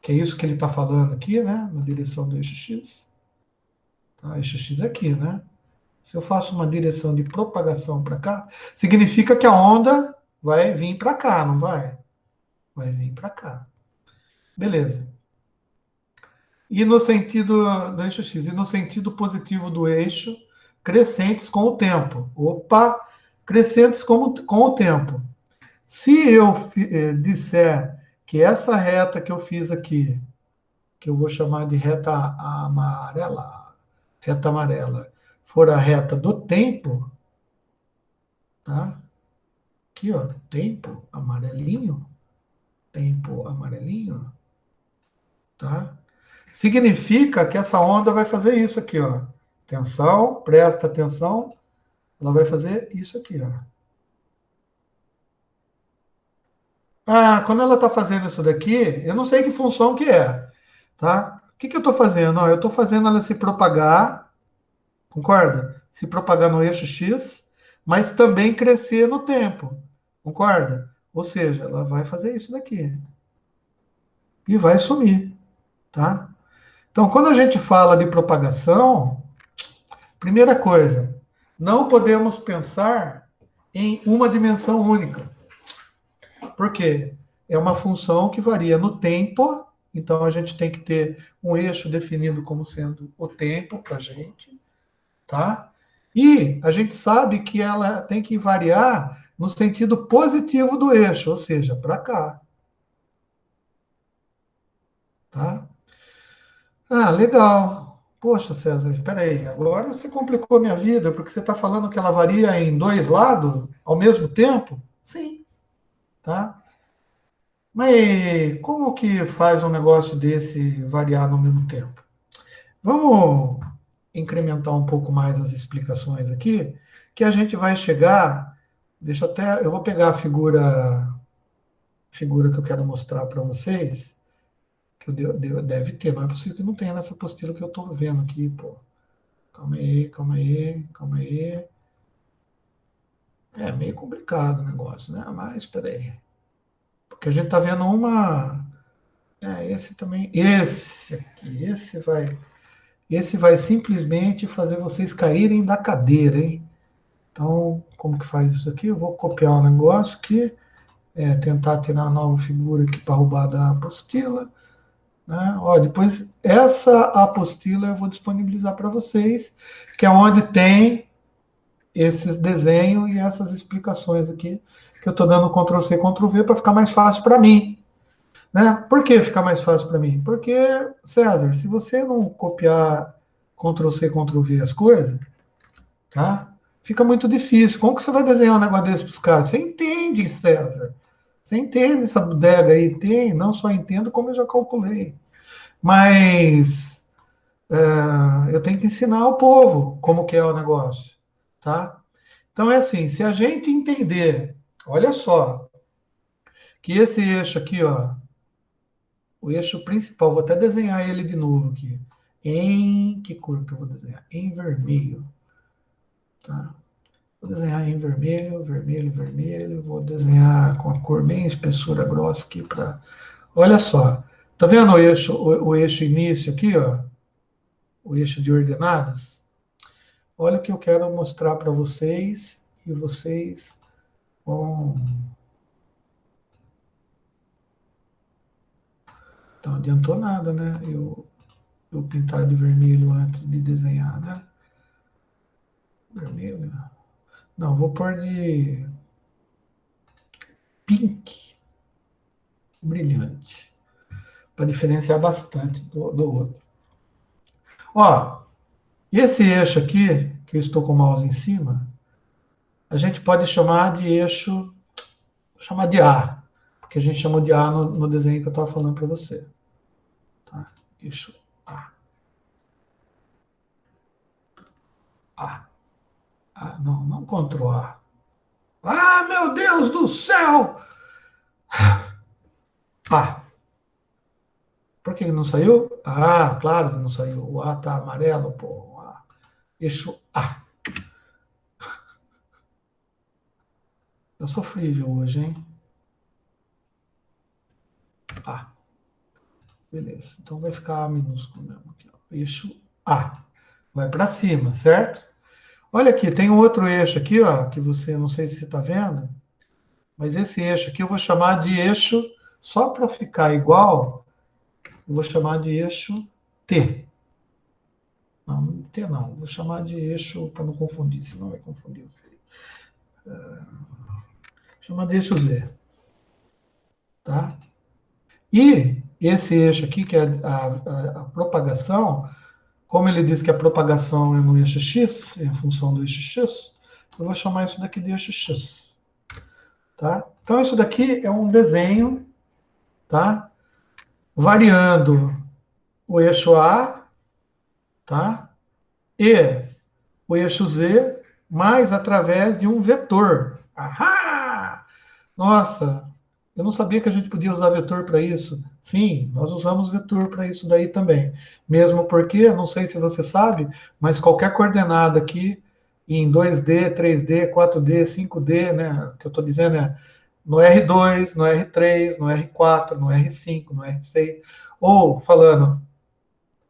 que é isso que ele está falando aqui, né? Na direção do eixo x. Tá? Eixo x é aqui, né? Se eu faço uma direção de propagação para cá, significa que a onda vai vir para cá, não vai? Vai vir para cá. Beleza. E no sentido do eixo x, e no sentido positivo do eixo, crescentes com o tempo. Opa, crescentes com o tempo. Se eu disser que essa reta que eu fiz aqui, que eu vou chamar de reta amarela, for a reta do tempo, tá? Aqui, ó, tempo amarelinho, tá? Significa que essa onda vai fazer isso aqui, ó. Atenção, presta atenção. Ela vai fazer isso aqui, ó. Ah, quando ela está fazendo isso daqui, eu não sei que função que é, tá? O que eu estou fazendo? Ó, eu estou fazendo ela se propagar, concorda? Se propagar no eixo X, mas também crescer no tempo, concorda? Ou seja, ela vai fazer isso daqui. E vai sumir, tá? Então, quando a gente fala de propagação, primeira coisa, não podemos pensar em uma dimensão única. Por quê? É uma função que varia no tempo, então a gente tem que ter um eixo definido como sendo o tempo para a gente, tá? E a gente sabe que ela tem que variar no sentido positivo do eixo, ou seja, para cá. Tá? Ah, legal. Poxa, César, espera aí. Agora você complicou a minha vida, porque você está falando que ela varia em dois lados ao mesmo tempo? Sim. Tá? Mas como que faz um negócio desse variar no mesmo tempo? Vamos incrementar um pouco mais as explicações aqui, que a gente vai chegar. Eu vou pegar a figura que eu quero mostrar para vocês, que deve ter, não é possível que não tenha nessa apostila que eu estou vendo aqui, pô. Calma aí. É meio complicado o negócio, né? Mas espera aí. Porque a gente está vendo uma. Esse também. Esse aqui. Esse vai simplesmente fazer vocês caírem da cadeira, hein? Então, como que faz isso aqui? Eu vou copiar o negócio aqui. Tentar tirar a nova figura aqui para roubar da apostila. Né? Ó, depois, essa apostila eu vou disponibilizar para vocês, que é onde tem esses desenhos e essas explicações aqui, que eu estou dando Ctrl+C, Ctrl+V para ficar mais fácil para mim. Né? Por que ficar mais fácil para mim? Porque, César, se você não copiar Ctrl+C, Ctrl+V as coisas, tá? Fica muito difícil. Como que você vai desenhar um negócio desse para os caras? Você entende, César? Você entende essa bodega aí? Tem, não só entendo, como eu já calculei. Mas eu tenho que ensinar ao povo como que é o negócio, tá? Então é assim, se a gente entender, olha só, que esse eixo aqui, ó, o eixo principal, vou até desenhar ele de novo aqui. Em que cor que eu vou desenhar? Em vermelho. Tá? Vou desenhar em vermelho. Vou desenhar com a cor bem espessura grossa aqui para. Olha só. Tá vendo o eixo início aqui, ó? o eixo de ordenadas, olha o que eu quero mostrar para vocês, e vocês vão... Então, não adiantou nada, né? Eu pintar de vermelho antes de desenhar, né? Vermelho. Não, vou pôr de pink, brilhante, para diferenciar bastante do outro. Ó, esse eixo aqui, que eu estou com o mouse em cima, a gente pode chamar de eixo, chamar de A, porque a gente chamou de A no desenho que eu estava falando para você. Tá? Eixo A. A. A. Não Ctrl A. Ah, meu Deus do céu! A. Por que não saiu? Ah, claro que não saiu. O A tá amarelo, pô. A. Eixo A. Tá sofrível hoje, hein? A. Beleza. Então vai ficar minúsculo mesmo aqui, ó. Eixo A. Vai para cima, certo? Olha aqui, tem um outro eixo aqui, ó, que você, não sei se você está vendo, mas esse eixo aqui eu vou chamar de eixo, só para ficar igual, eu vou chamar de eixo T. Não, T não, vou chamar de eixo, para não confundir, senão vai confundir você. Chama de eixo Z. Tá? E esse eixo aqui, que é a propagação, como ele diz que a propagação é no eixo X, é a função do eixo X, eu vou chamar isso daqui de eixo X. Tá? Então, isso daqui é um desenho, tá? Variando o eixo A, tá? E o eixo Z, mais através de um vetor. Ahá! Nossa, eu não sabia que a gente podia usar vetor para isso. Sim, nós usamos vetor para isso daí também. Mesmo porque, não sei se você sabe, mas qualquer coordenada aqui em 2D, 3D, 4D, 5D, né? O que eu estou dizendo é no R2, no R3, no R4, no R5, no R6, ou falando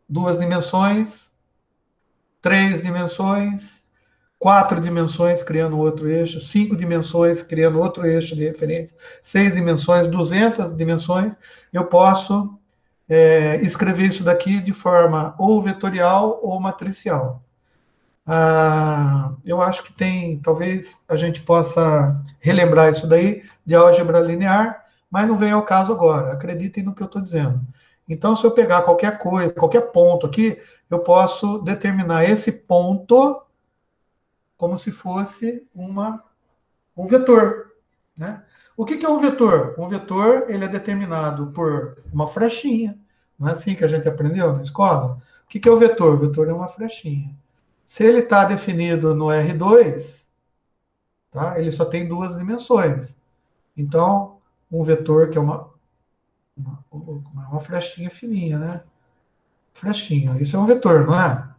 duas dimensões, três dimensões, quatro dimensões criando outro eixo, cinco dimensões criando outro eixo de referência, seis dimensões, 200 dimensões, eu posso escrever isso daqui de forma ou vetorial ou matricial. Eu acho que talvez a gente possa relembrar isso daí de álgebra linear, mas não vem ao caso agora, acreditem no que eu estou dizendo. Então, se eu pegar qualquer coisa, qualquer ponto aqui, eu posso determinar esse ponto como se fosse um vetor. Né? O que é um vetor? Um vetor ele é determinado por uma flechinha. Não é assim que a gente aprendeu na escola? O que é o vetor? O vetor é uma flechinha. Se ele está definido no R2, tá? Ele só tem duas dimensões. Então, um vetor que é uma flechinha fininha, né? Flechinha. Isso é um vetor, não é?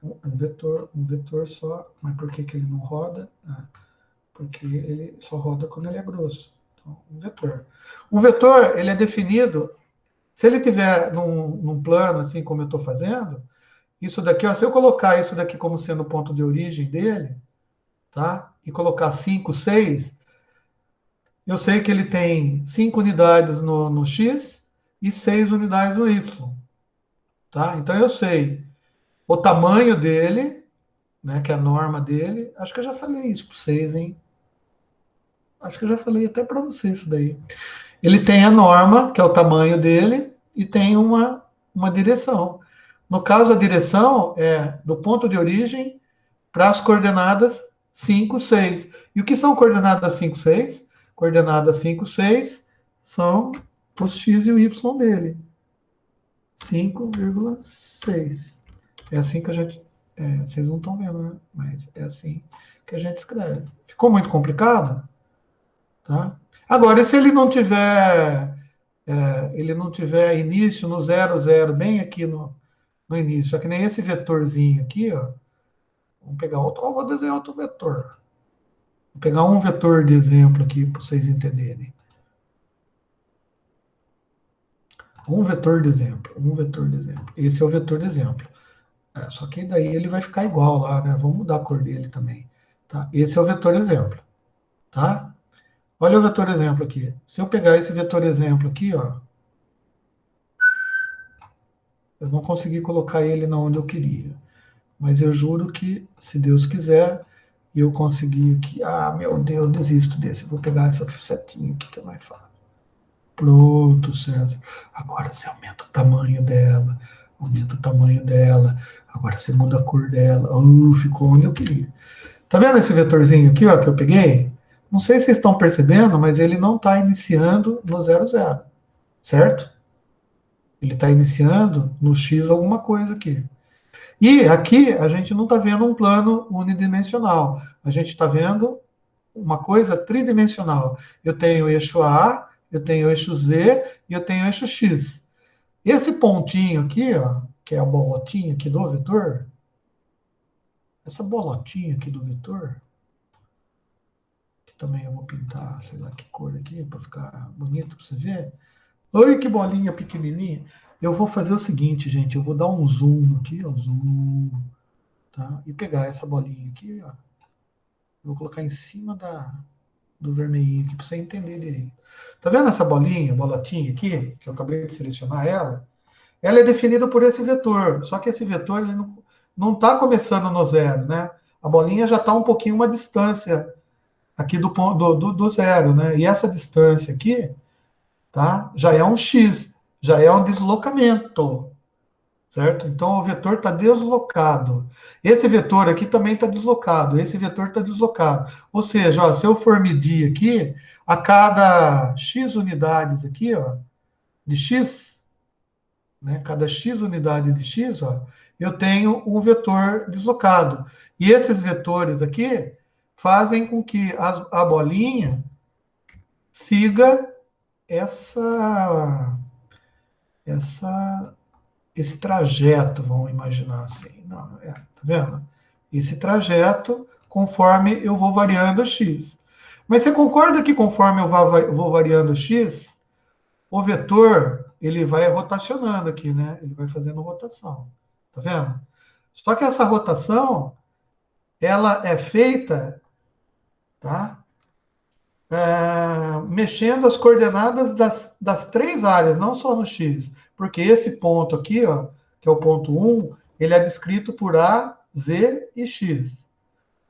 Um vetor só. Mas por que ele não roda? Porque ele só roda quando ele é grosso. Então, um vetor. Um vetor, ele é definido, se ele tiver num plano, assim como eu estou fazendo, isso daqui, ó, se eu colocar isso daqui como sendo o ponto de origem dele, tá? E colocar 5, 6, eu sei que ele tem 5 unidades no X e 6 unidades no Y. Tá? Então eu sei o tamanho dele, né, que é a norma dele. Acho que eu já falei isso para vocês, hein? Acho que eu já falei até para vocês isso daí. Ele tem a norma, que é o tamanho dele, e tem uma direção. No caso, a direção é do ponto de origem para as coordenadas 5, 6. E o que são coordenadas 5, 6? Coordenadas 5, 6 são os x e o y dele. 5,6. É assim que a gente... vocês não estão vendo, né? Mas é assim que a gente escreve. Ficou muito complicado? Tá? Agora, e se ele não tiver... ele não tiver início no 0, 0, bem aqui no início, é que nem esse vetorzinho aqui, ó. Vamos pegar outro, vou desenhar outro vetor. Vou pegar um vetor de exemplo aqui para vocês entenderem. Um vetor de exemplo. Esse é o vetor de exemplo. Só que daí ele vai ficar igual lá, né? Vamos mudar a cor dele também. Tá? Esse é o vetor exemplo. Tá? Olha o vetor exemplo aqui. Se eu pegar esse vetor exemplo aqui, ó, eu não consegui colocar ele na onde eu queria. Mas eu juro que, se Deus quiser, eu conseguir aqui. Ah, meu Deus, eu desisto desse. Vou pegar essa setinha aqui que é mais fácil. Pronto, César. Agora você aumenta o tamanho dela. Aumenta o tamanho dela. Agora você muda a cor dela. Ficou onde eu queria. Tá vendo esse vetorzinho aqui, ó, que eu peguei? Não sei se vocês estão percebendo, mas ele não está iniciando no 0, 0, certo? Ele está iniciando no x alguma coisa aqui. E aqui a gente não está vendo um plano unidimensional. A gente está vendo uma coisa tridimensional. Eu tenho o eixo A, eu tenho o eixo Z e eu tenho o eixo X. Esse pontinho aqui, ó, que é a bolotinha aqui do vetor, essa bolotinha aqui do vetor, que também eu vou pintar, sei lá que cor aqui, para ficar bonito para você ver. Oi, que bolinha pequenininha. Eu vou fazer o seguinte, gente, eu vou dar um zoom aqui, ó, zoom, tá? E pegar essa bolinha aqui, ó. Vou colocar em cima do vermelhinho aqui para você entender direito. Tá vendo essa bolinha, bolotinha aqui, que eu acabei de selecionar ela? Ela é definida por esse vetor, só que esse vetor ele não está começando no 0, né? A bolinha já está um pouquinho uma distância aqui do ponto do 0, né? E essa distância aqui, tá? Já é um x, já é um deslocamento, certo? Então o vetor está deslocado. Esse vetor aqui também está deslocado, esse vetor está deslocado. Ou seja, ó, se eu for medir aqui, a cada x unidades aqui, ó, de x, né, cada x unidade de x, ó, eu tenho um vetor deslocado. E esses vetores aqui fazem com que a bolinha siga essa esse trajeto, vamos imaginar assim. Não, tá vendo? Esse trajeto conforme eu vou variando x. Mas você concorda que conforme eu vou variando x, o vetor ele vai rotacionando aqui, né? Ele vai fazendo rotação. Tá vendo? Só que essa rotação, ela é feita, tá? Mexendo as coordenadas das três áreas, não só no x. Porque esse ponto aqui, ó, que é o ponto 1, ele é descrito por A, Z e X.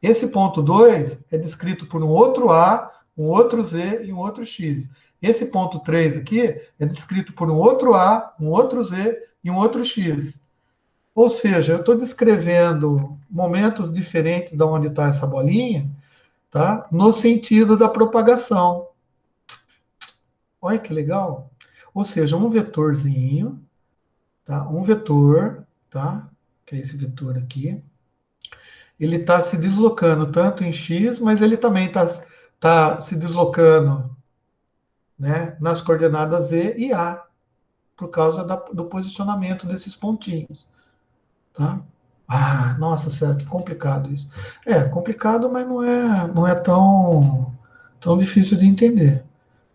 Esse ponto 2 é descrito por um outro A, um outro Z e um outro X. Esse ponto 3 aqui é descrito por um outro A, um outro Z e um outro X. Ou seja, eu estou descrevendo momentos diferentes de onde está essa bolinha, tá? No sentido da propagação. Olha que legal. Ou seja, um vetorzinho, tá? Um vetor, tá? Que é esse vetor aqui. Ele está se deslocando tanto em x, mas ele também tá se deslocando, né, nas coordenadas z e a, por causa do posicionamento desses pontinhos, tá? Ah, nossa, sério, que complicado isso. É complicado, mas não é tão difícil de entender.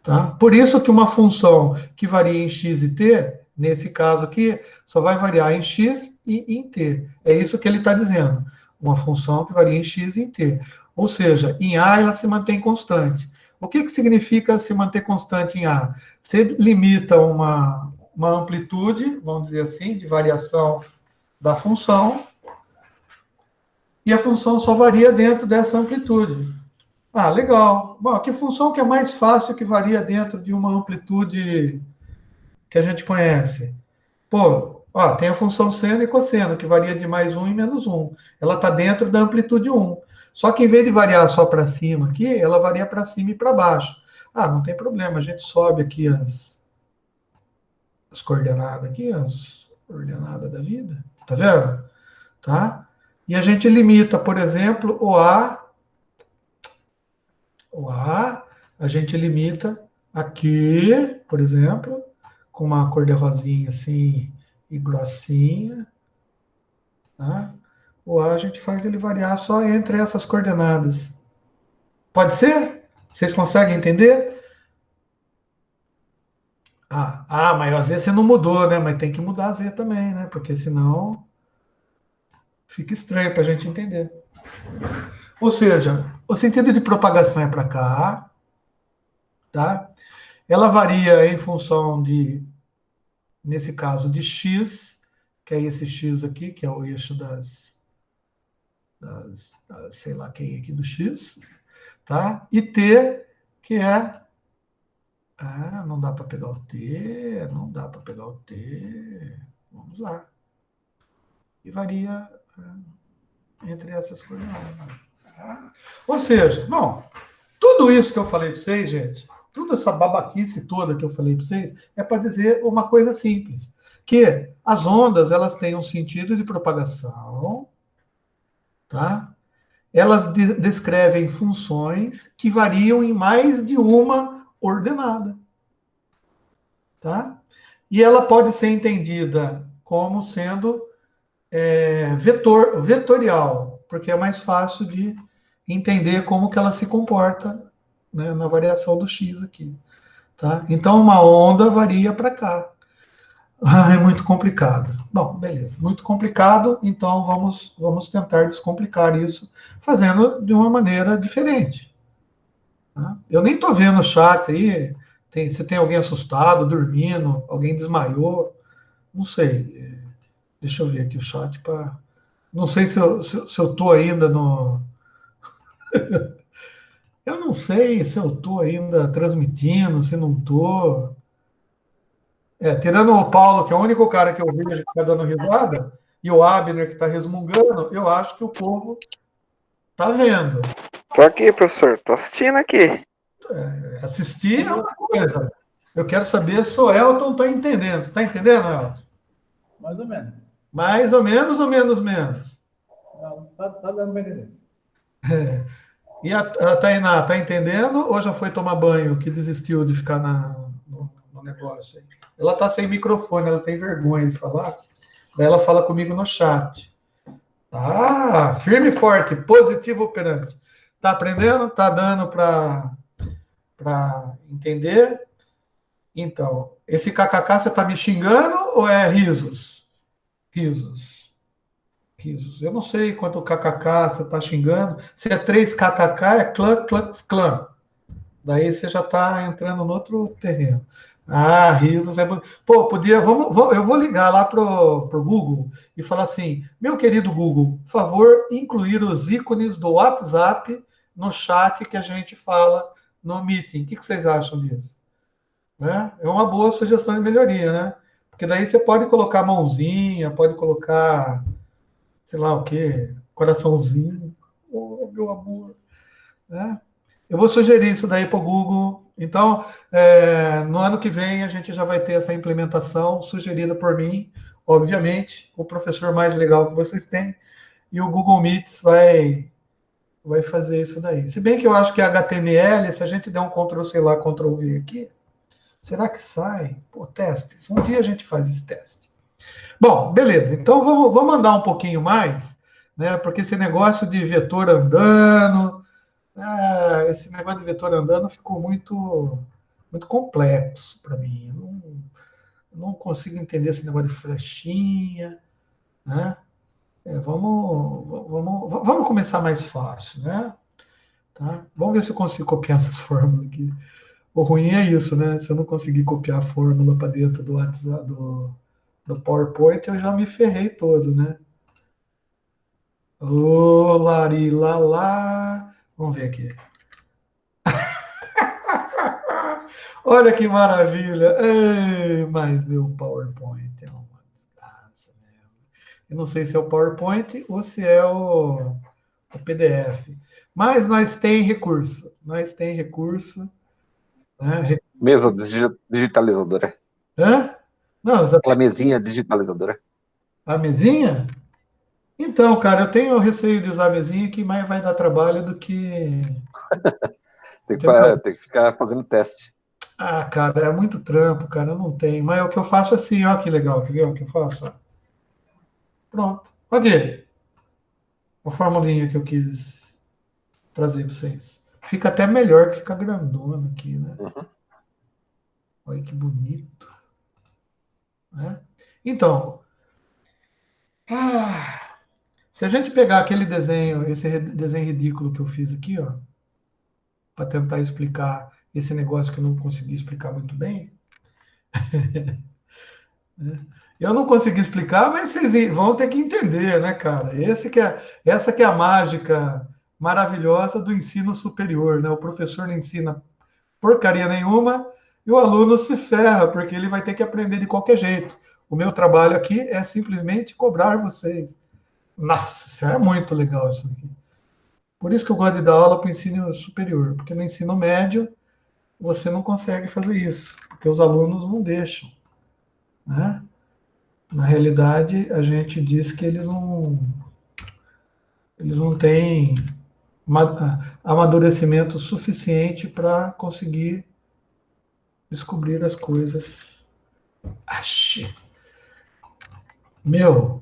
Tá? Por isso que uma função que varia em x e t, nesse caso aqui, só vai variar em x e em t. É isso que ele está dizendo. Uma função que varia em x e em t. Ou seja, em a ela se mantém constante. O que significa se manter constante em a? Você limita uma amplitude, vamos dizer assim, de variação da função, e a função só varia dentro dessa amplitude. Ah, legal. Bom, que função que é mais fácil que varia dentro de uma amplitude que a gente conhece? Pô, ó, tem a função seno e cosseno, que varia de mais 1 e menos 1. Ela está dentro da amplitude 1. Só que em vez de variar só para cima aqui, ela varia para cima e para baixo. Ah, não tem problema, a gente sobe aqui as coordenadas aqui, as coordenadas da vida. Tá vendo? Tá? E a gente limita, por exemplo, a gente limita aqui, por exemplo, com uma cor de rosinha assim e grossinha, tá? O A a gente faz ele variar só entre essas coordenadas. Pode ser? Vocês conseguem entender? Mas a Z você não mudou, né? Mas tem que mudar a Z também, né? Porque senão Fica estranho para a gente entender. Ou seja, o sentido de propagação é para cá, tá? Ela varia em função de, nesse caso, de x, que é esse x aqui, que é o eixo sei lá quem aqui do x, tá? E t, que é... Ah, não dá para pegar o t, não dá para pegar o t. Vamos lá. E varia entre essas coisas. Tá? Ou seja, bom, tudo isso que eu falei para vocês, gente, toda essa babaquice toda que eu falei para vocês, é para dizer uma coisa simples, que as ondas, elas têm um sentido de propagação, tá? Elas descrevem funções que variam em mais de uma ordenada, tá? E ela pode ser entendida como sendo vetorial, porque é mais fácil de entender como que ela se comporta, né, na variação do x aqui. Tá? Então, uma onda varia para cá. Ah, é muito complicado. Bom, beleza. Muito complicado, então vamos tentar descomplicar isso fazendo de uma maneira diferente. Tá? Eu nem estou vendo o chat aí. Se tem alguém assustado, dormindo, alguém desmaiou. Não sei. Deixa eu ver aqui o chat para. Não sei se eu estou ainda no. Eu não sei se eu estou ainda transmitindo, se não estou. Tirando o Paulo, que é o único cara que eu vejo que está dando risada, e o Abner que está resmungando, eu acho que o povo está vendo. Tô aqui, professor. Tô assistindo aqui. Assistir é uma coisa. Eu quero saber se o Elton está entendendo. Você está entendendo, Elton? Mais ou menos. Mais ou menos ou menos menos? Não, tá dando para entender. E a Tainá, está entendendo ou já foi tomar banho, que desistiu de ficar no negócio? Ela está sem microfone, ela tem vergonha de falar. Daí ela fala comigo no chat. Ah, firme e forte, positivo operante. Tá aprendendo? Tá dando para entender? Então, esse kkk você tá me xingando ou é risos? Risos. Risos. Eu não sei quanto kkk você tá xingando. Se é 3 kkk, é clã, klux, clã. Daí você já está entrando no outro terreno. Ah, risos é. Pô, podia. Eu vou ligar lá pro Google e falar assim: meu querido Google, por favor, incluir os ícones do WhatsApp no chat que a gente fala no meeting. O que vocês acham disso? Né? É uma boa sugestão de melhoria, né? Porque daí você pode colocar mãozinha, pode colocar, sei lá o quê, coraçãozinho. Oh, meu amor. Né? Eu vou sugerir isso daí para o Google. Então, no ano que vem, a gente já vai ter essa implementação sugerida por mim, obviamente, o professor mais legal que vocês têm, e o Google Meets vai fazer isso daí. Se bem que eu acho que HTML, se a gente der um Ctrl+C lá, Ctrl+V aqui, será que sai? Pô, testes. Um dia a gente faz esse teste. Bom, beleza. Então, vamos andar um pouquinho mais, né? Porque esse negócio de vetor andando... esse negócio de vetor andando ficou muito complexo para mim. Eu não consigo entender esse negócio de flechinha, né? Vamos começar mais fácil, né? Tá? Vamos ver se eu consigo copiar essas fórmulas aqui. O ruim é isso, né? Se eu não conseguir copiar a fórmula para dentro do WhatsApp, do PowerPoint, eu já me ferrei todo, né? Ô, lari, lá, lá. Vamos ver aqui. Olha que maravilha! Ei, mas meu PowerPoint é uma desgraça mesmo. Eu não sei se é o PowerPoint ou se é o PDF. Mas nós tem recurso. Nós tem recurso. Né? Mesa digitalizadora. Hã? Não, Aquela mesinha digitalizadora. a mesinha? Então, cara, eu tenho receio de usar a mesinha que mais vai dar trabalho do que. Tem Entendeu? que ficar fazendo teste. Ah, cara, é muito trampo, cara, eu não tenho. Mas o que eu faço é assim, ó, que legal, quer ver o que eu faço? Ó. Pronto. Ok. A formulinha que eu quis trazer para vocês. Fica até melhor que fica grandona aqui, né? Uhum. Olha que bonito. Né? Então, Se a gente pegar aquele desenho, esse desenho ridículo que eu fiz aqui, ó, para tentar explicar esse negócio que eu não consegui explicar muito bem, né? Eu não consegui explicar, mas vocês vão ter que entender, né, cara? Essa que é a mágica maravilhosa do ensino superior, né? O professor não ensina porcaria nenhuma e o aluno se ferra, porque ele vai ter que aprender de qualquer jeito. O meu trabalho aqui é simplesmente cobrar vocês. Nossa, é muito legal isso aqui. Por isso que eu gosto de dar aula para o ensino superior, porque no ensino médio você não consegue fazer isso, porque os alunos não deixam, né? Na realidade, a gente diz que eles não têm amadurecimento suficiente para conseguir descobrir as coisas. Axi. Meu.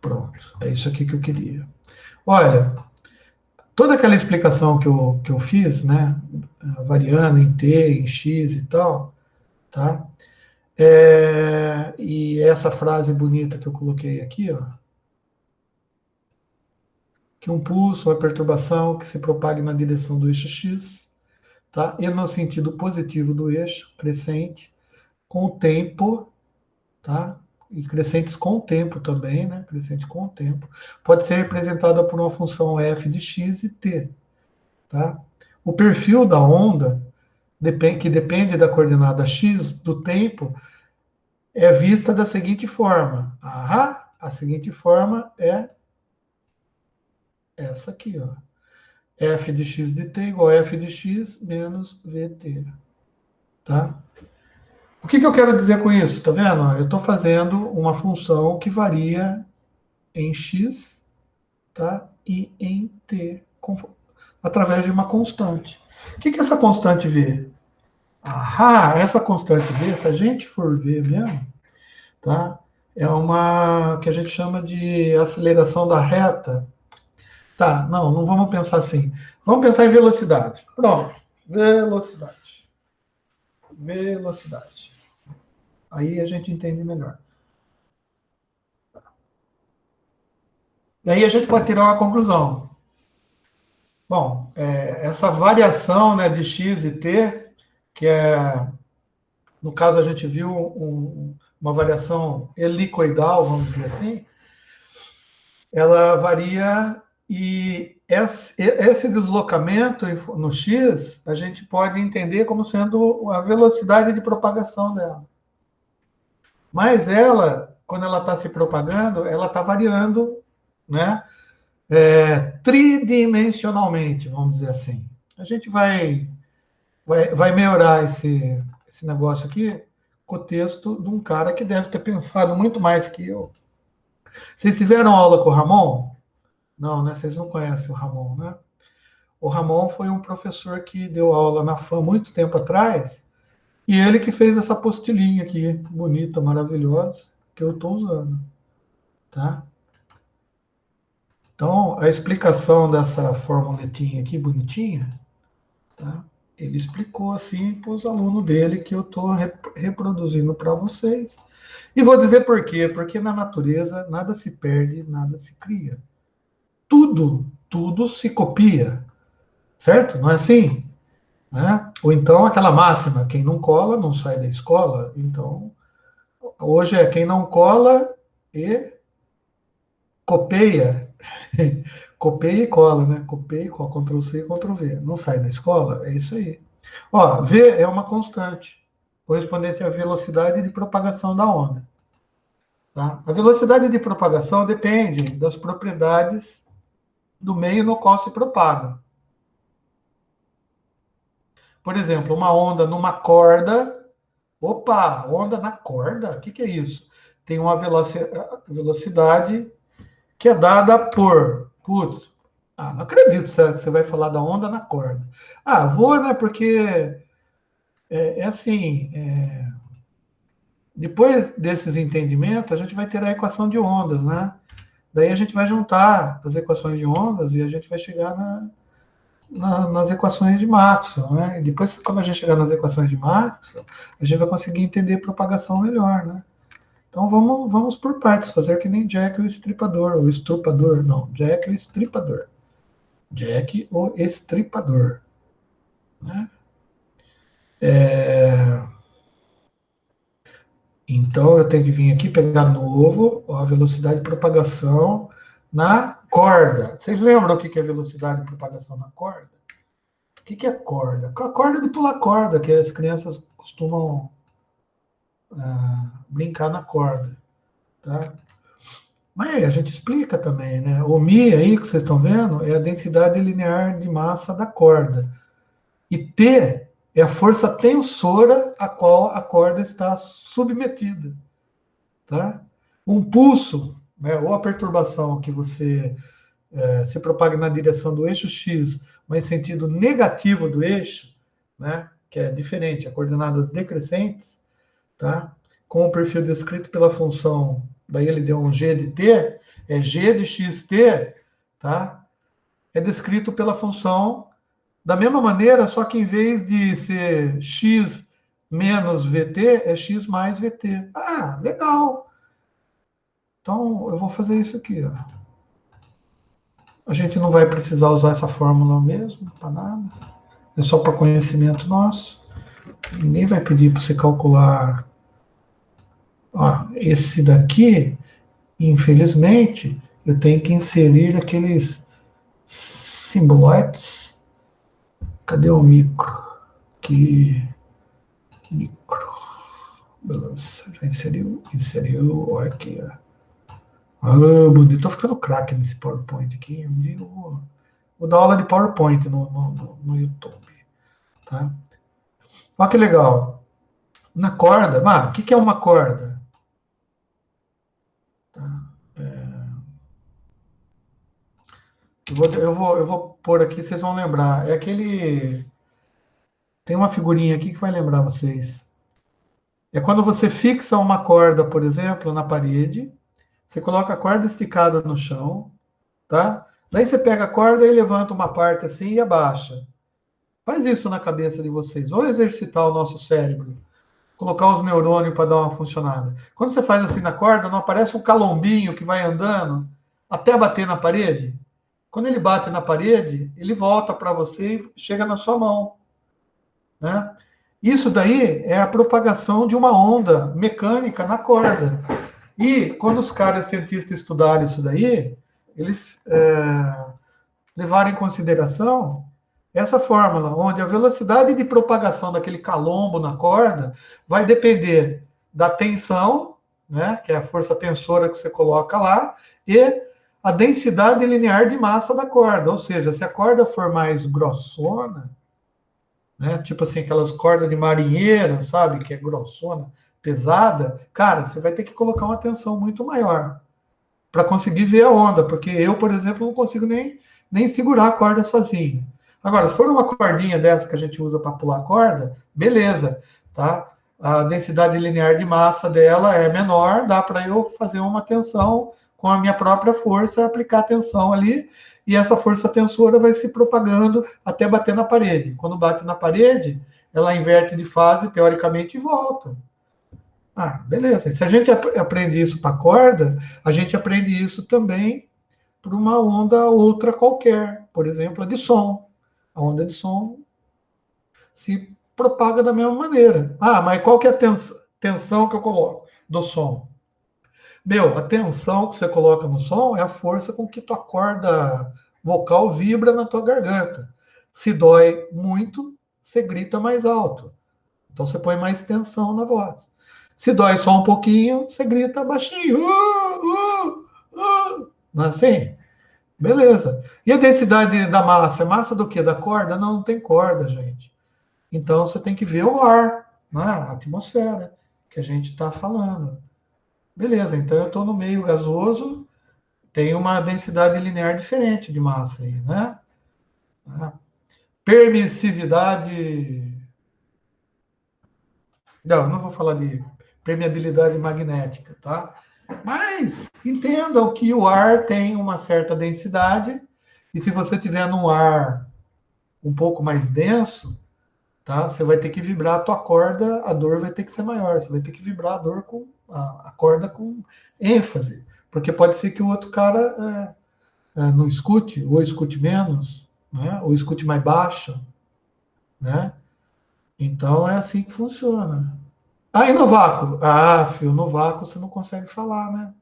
Pronto, é isso aqui que eu queria. Olha, toda aquela explicação que eu fiz, né, variando em t, em x e tal, tá? E essa frase bonita que eu coloquei aqui, ó, que um pulso, uma perturbação que se propague na direção do eixo x, tá? E no sentido positivo do eixo, crescente, com o tempo, tá? E crescentes com o tempo também, né? Crescente com o tempo, pode ser representada por uma função f de x e t, tá? O perfil da onda, que depende da coordenada x do tempo, é vista da seguinte forma. A seguinte forma é essa aqui, ó. F de x de t igual a f de x menos vt, tá? O que eu quero dizer com isso? Tá vendo? Eu estou fazendo uma função que varia em x, tá? E em t, através de uma constante. O que é essa constante v? Essa constante v, se a gente for ver mesmo, tá? É uma que a gente chama de aceleração da reta. Tá, não vamos pensar assim. Vamos pensar em velocidade. Pronto, velocidade. Velocidade. Aí a gente entende melhor. Daí a gente pode tirar uma conclusão. Bom, essa variação, né, de x e t, que no caso a gente viu uma variação helicoidal, vamos dizer assim, ela varia e esse deslocamento no x a gente pode entender como sendo a velocidade de propagação dela. Mas ela, quando ela está se propagando, ela está variando, né? Tridimensionalmente, vamos dizer assim. A gente vai melhorar esse negócio aqui com o texto de um cara que deve ter pensado muito mais que eu. Vocês tiveram aula com o Ramon? Não, né? Vocês não conhecem o Ramon, né? O Ramon foi um professor que deu aula na FAM muito tempo atrás, e ele que fez essa apostilinha aqui, bonita, maravilhosa, que eu estou usando, tá? Então, a explicação dessa formuletinha aqui, bonitinha, tá? Ele explicou assim para os alunos dele, que eu estou reproduzindo para vocês. E vou dizer por quê. Porque na natureza nada se perde, nada se cria. Tudo se copia, certo? Não é assim? Né? Ou então aquela máxima, quem não cola não sai da escola. Então, hoje é quem não cola e copeia. Copeia e cola, né? Copeia e cola, Ctrl+C e Ctrl+V. Não sai da escola? É isso aí. Ó, V é uma constante, correspondente à velocidade de propagação da onda. Tá? A velocidade de propagação depende das propriedades do meio no qual se propaga. Por exemplo, uma onda numa corda. Opa, onda na corda? O que é isso? Tem uma velocidade que é dada por... Putz, não acredito que você vai falar da onda na corda. Vou, né? Porque assim... Depois desses entendimentos, a gente vai ter a equação de ondas, né? Daí a gente vai juntar as equações de ondas e a gente vai chegar nas equações de Maxwell, né? E depois, quando a gente chegar nas equações de Maxwell, a gente vai conseguir entender propagação melhor, né? Então vamos por partes, fazer que nem Jack o Estripador, o Estrupador, não, Jack o Estripador. Jack o Estripador. Né? Então eu tenho que vir aqui pegar novo, ó, a velocidade de propagação na corda. Vocês lembram o que é velocidade de propagação na corda? O que é corda? A corda é de pular corda, que as crianças costumam brincar na corda. Tá? Mas aí a gente explica também, né? O μ aí que vocês estão vendo é a densidade linear de massa da corda. E T é a força tensora a qual a corda está submetida. Tá? Um pulso, né, ou a perturbação que você se propaga na direção do eixo X, mas em sentido negativo do eixo, né, que é diferente, a coordenadas decrescentes, tá? Com o perfil descrito pela função, daí ele deu um g de t, é g de xt, tá? É descrito pela função da mesma maneira, só que em vez de ser x menos vt, é x mais vt. Ah, legal! Então, eu vou fazer isso aqui, ó. A gente não vai precisar usar essa fórmula mesmo, para nada. É só para conhecimento nosso. Ninguém vai pedir para você calcular. Ó, esse daqui, infelizmente, eu tenho que inserir aqueles simboloides. Cadê o micro? Aqui. Micro. Beleza. Já inseriu. Olha aqui, ó. Ah, bonito. Estou ficando craque nesse PowerPoint aqui. Vou dar aula de PowerPoint no YouTube. Tá? Olha que legal. Na corda, o que é uma corda? Tá? Eu vou pôr aqui, vocês vão lembrar. É aquele. Tem uma figurinha aqui que vai lembrar vocês. É quando você fixa uma corda, por exemplo, na parede. Você coloca a corda esticada no chão, tá? Daí você pega a corda e levanta uma parte assim e abaixa. Faz isso na cabeça de vocês. Ou exercitar o nosso cérebro. Colocar os neurônios para dar uma funcionada. Quando você faz assim na corda, não aparece um calombinho que vai andando até bater na parede? Quando ele bate na parede, ele volta para você e chega na sua mão. Né? Isso daí é a propagação de uma onda mecânica na corda. E quando os caras cientistas estudaram isso daí, eles levaram em consideração essa fórmula, onde a velocidade de propagação daquele calombo na corda vai depender da tensão, né, que é a força tensora que você coloca lá, e a densidade linear de massa da corda. Ou seja, se a corda for mais grossona, né, tipo assim, aquelas cordas de marinheiro, sabe, que é grossona, pesada, cara, você vai ter que colocar uma tensão muito maior para conseguir ver a onda, porque eu, por exemplo, não consigo nem segurar a corda sozinho. Agora, se for uma cordinha dessa que a gente usa para pular a corda, beleza, tá? A densidade linear de massa dela é menor, dá para eu fazer uma tensão com a minha própria força, aplicar a tensão ali, e essa força tensora vai se propagando até bater na parede. Quando bate na parede, ela inverte de fase, teoricamente, e volta. Ah, beleza. E se a gente aprende isso para corda, a gente aprende isso também para uma onda outra qualquer, por exemplo, a de som. A onda de som se propaga da mesma maneira. Ah, mas qual que é a tensão que eu coloco do som? Meu, a tensão que você coloca no som é a força com que tua corda vocal vibra na tua garganta. Se dói muito, você grita mais alto. Então você põe mais tensão na voz. Se dói só um pouquinho, você grita baixinho. Não é assim? Beleza. E a densidade da massa? É massa do quê? Da corda? Não, não tem corda, gente. Então você tem que ver o ar, né? A atmosfera que a gente está falando. Beleza, então eu estou no meio gasoso, tem uma densidade linear diferente de massa aí, né? Permissividade. Não vou falar de permeabilidade magnética, tá? Mas entendam que o ar tem uma certa densidade, e se você tiver num ar um pouco mais denso, tá? Você vai ter que vibrar a tua corda, a dor vai ter que ser maior. Você vai ter que vibrar a dor com a corda com ênfase, porque pode ser que o outro cara não escute, ou escute menos, né? Ou escute mais baixo, né? Então é assim que funciona. Ah, e no vácuo? Ah, filho, no vácuo você não consegue falar, né?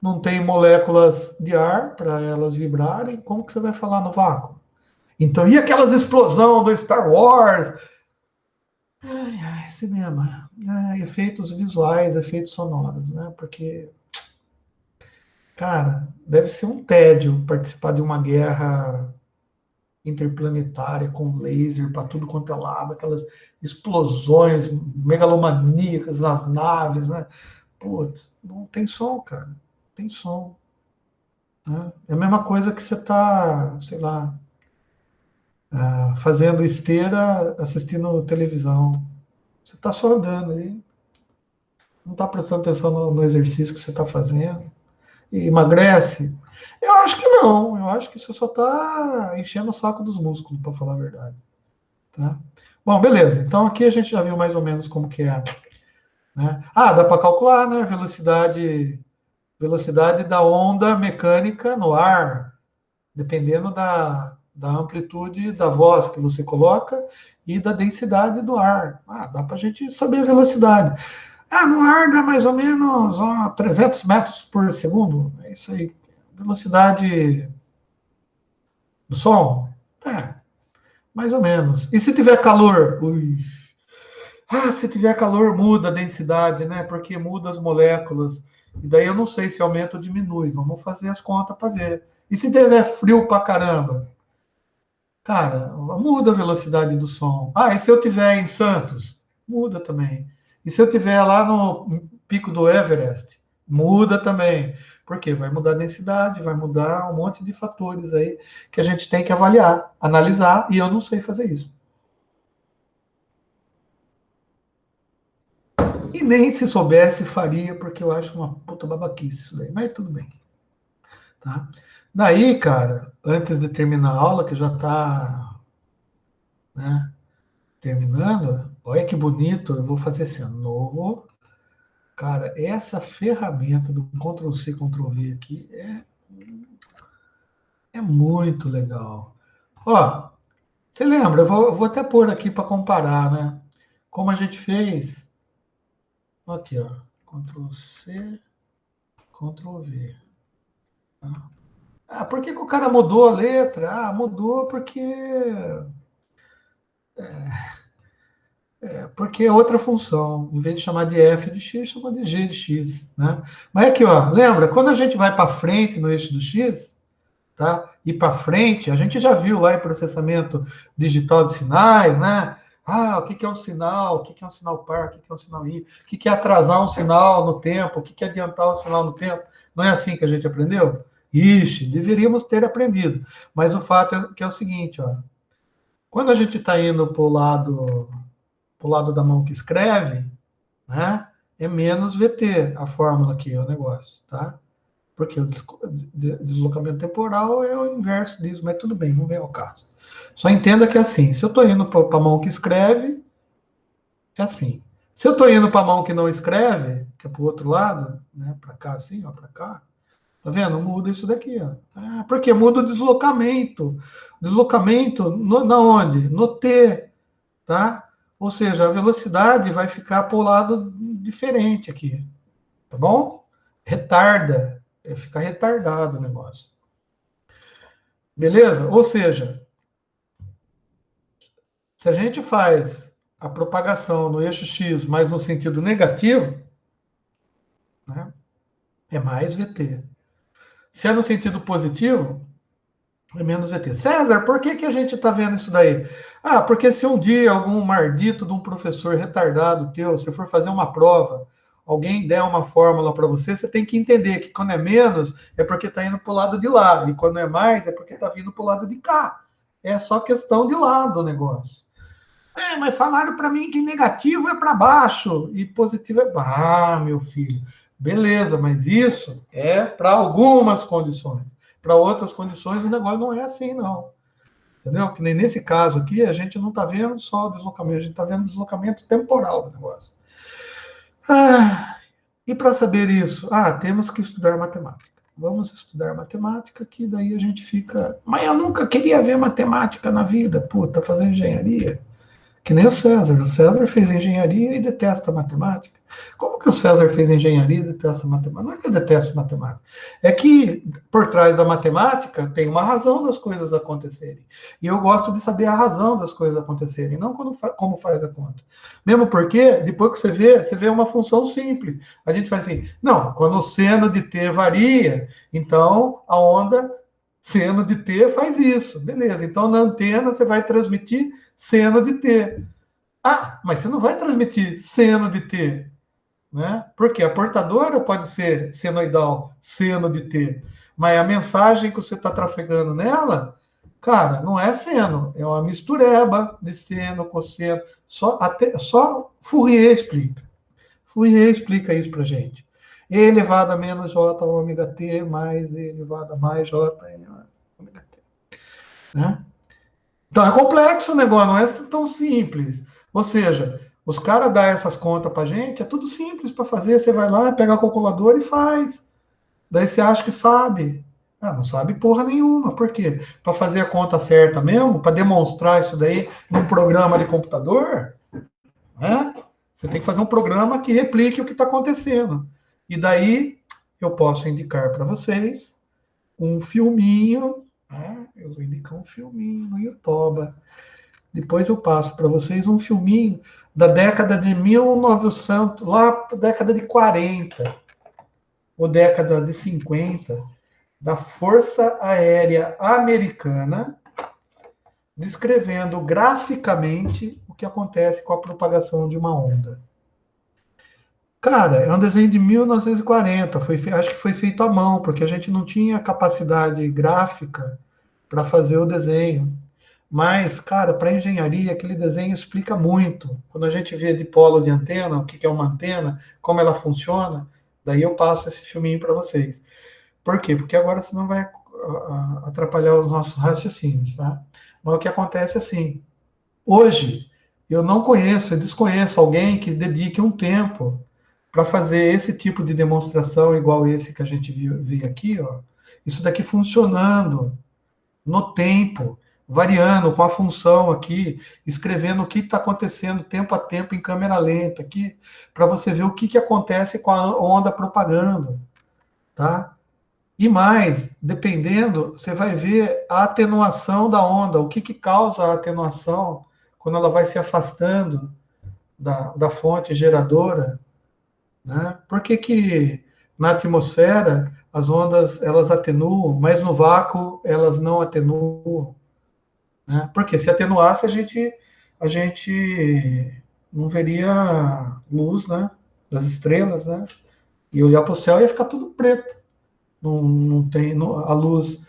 Não tem moléculas de ar para elas vibrarem, como que você vai falar no vácuo? Então, e aquelas explosões do Star Wars? Ai, ai, cinema. Efeitos visuais, efeitos sonoros, né? Porque, cara, deve ser um tédio participar de uma guerra interplanetária com laser para tudo quanto é lado, aquelas explosões megalomaníacas nas naves, né? Putz, não tem som, cara. Não tem som. Né? É a mesma coisa que você está, sei lá, fazendo esteira, assistindo televisão. Você está só andando aí, não está prestando atenção no exercício que você está fazendo. E emagrece? Eu acho que não. Eu acho que você só está enchendo o saco dos músculos, para falar a verdade. Tá? Bom, beleza. Então aqui a gente já viu mais ou menos como que é. Né? Dá para calcular, né? Velocidade da onda mecânica no ar, dependendo da amplitude da voz que você coloca e da densidade do ar. Dá para a gente saber a velocidade. No ar dá mais ou menos 300 metros por segundo. É isso aí. Velocidade do som? Mais ou menos. E se tiver calor? Ui. Se tiver calor, muda a densidade, né? Porque muda as moléculas. E daí eu não sei se aumenta ou diminui. Vamos fazer as contas para ver. E se tiver frio pra caramba? Cara, muda a velocidade do som. E se eu tiver em Santos? Muda também. E se eu tiver lá no pico do Everest? Muda também. Por quê? Vai mudar a densidade, vai mudar um monte de fatores aí que a gente tem que avaliar, analisar, e eu não sei fazer isso. E nem se soubesse faria, porque eu acho uma puta babaquice isso daí. Mas tudo bem. Tá? Daí, cara, antes de terminar a aula, que já está, né, terminando, olha que bonito, eu vou fazer assim, novo. Cara, essa ferramenta do Ctrl+C, Ctrl+V aqui é muito legal. Ó, você lembra? Eu vou até pôr aqui para comparar, né? Como a gente fez. Aqui, ó. Ctrl+C, Ctrl+V. Por que o cara mudou a letra? Mudou porque é outra função. Em vez de chamar de f de x, chama de g de x. Né? Mas aqui, ó, lembra? Quando a gente vai para frente no eixo do x, tá? E para frente, a gente já viu lá em processamento digital de sinais, né? O que é um sinal? O que é um sinal par? O que é um sinal ímpar? O que é atrasar um sinal no tempo? O que é adiantar um sinal no tempo? Não é assim que a gente aprendeu? Ixi, deveríamos ter aprendido. Mas o fato é que é o seguinte, ó. Quando a gente está indo para o lado da mão que escreve, né? É menos VT a fórmula aqui, o negócio, tá? Porque o deslocamento temporal é o inverso disso, mas tudo bem, não vem ao caso. Só entenda que é assim, se eu estou indo para a mão que escreve, é assim. Se eu estou indo para a mão que não escreve, que é para o outro lado, né, para cá assim, ó, para cá, tá vendo? Muda isso daqui, ó. Porque muda o deslocamento. Deslocamento na onde? No T, tá? Ou seja, a velocidade vai ficar para o lado diferente aqui, tá bom? Retarda. Fica retardado o negócio. Beleza? Ou seja, se a gente faz a propagação no eixo X, mas no sentido negativo, né, é mais VT. Se é no sentido positivo, é menos VT. César, por que a gente está vendo isso daí? Porque se um dia algum mardito de um professor retardado teu, se for fazer uma prova, alguém der uma fórmula para você, você tem que entender que quando é menos, é porque está indo para o lado de lá, e quando é mais, é porque está vindo para o lado de cá. É só questão de lado o negócio. Mas falaram para mim que negativo é para baixo e positivo é... meu filho, beleza, mas isso é para algumas condições. Para outras condições, o negócio não é assim, não. Entendeu? Que nem nesse caso aqui, a gente não está vendo só o deslocamento, a gente está vendo o deslocamento temporal do negócio. E para saber isso, temos que estudar matemática. Vamos estudar matemática, que daí a gente fica... Mas eu nunca queria ver matemática na vida. Puta, fazer engenharia. Que nem o César. O César fez engenharia e detesta matemática. Como que o César fez engenharia e detesta matemática? Não é que eu detesto matemática. É que por trás da matemática tem uma razão das coisas acontecerem. E eu gosto de saber a razão das coisas acontecerem, não como faz a conta. Mesmo porque, depois que você vê uma função simples. A gente faz assim, não, quando o seno de t varia, então a onda seno de t faz isso. Beleza, então na antena você vai transmitir seno de t. Mas você não vai transmitir seno de t, né? Porque a portadora pode ser senoidal, seno de t, mas a mensagem que você está trafegando nela, cara, não é seno, é uma mistureba de seno, cosseno. Só Fourier explica. Fourier explica isso para gente. E elevado a menos j ômega t mais e elevado a mais j ômega t, né? Então é complexo o negócio, não é tão simples. Ou seja, os caras dão essas contas pra gente, é tudo simples para fazer. Você vai lá, pega a calculadora e faz. Daí você acha que sabe. Não sabe porra nenhuma. Por quê? Para fazer a conta certa mesmo, para demonstrar isso daí num programa de computador, né? Você tem que fazer um programa que replique o que está acontecendo. E daí eu posso indicar para vocês um filminho. Eu vou indicar um filminho no YouTube. Depois eu passo para vocês um filminho da década de 1900, lá década de 40, ou década de 50, da Força Aérea Americana, descrevendo graficamente o que acontece com a propagação de uma onda. Cara, é um desenho de 1940, acho que foi feito à mão, porque a gente não tinha capacidade gráfica para fazer o desenho. Mas, cara, para engenharia, aquele desenho explica muito. Quando a gente vê dipolo de antena, o que é uma antena, como ela funciona, daí eu passo esse filminho para vocês. Por quê? Porque agora senão vai atrapalhar os nossos raciocínios, tá? Mas o que acontece é assim, hoje, eu desconheço alguém que dedique um tempo para fazer esse tipo de demonstração igual esse que a gente vê aqui, ó. Isso daqui funcionando no tempo, variando com a função aqui, escrevendo o que está acontecendo tempo a tempo em câmera lenta aqui, para você ver o que acontece com a onda propagando, tá? E mais, dependendo, você vai ver a atenuação da onda, o que causa a atenuação quando ela vai se afastando da fonte geradora, né? Por que na atmosfera as ondas elas atenuam, mas no vácuo elas não atenuam, né? Porque se atenuasse a gente não veria luz, né, das estrelas, né? E olhar para o céu ia ficar tudo preto. Não tem a luz.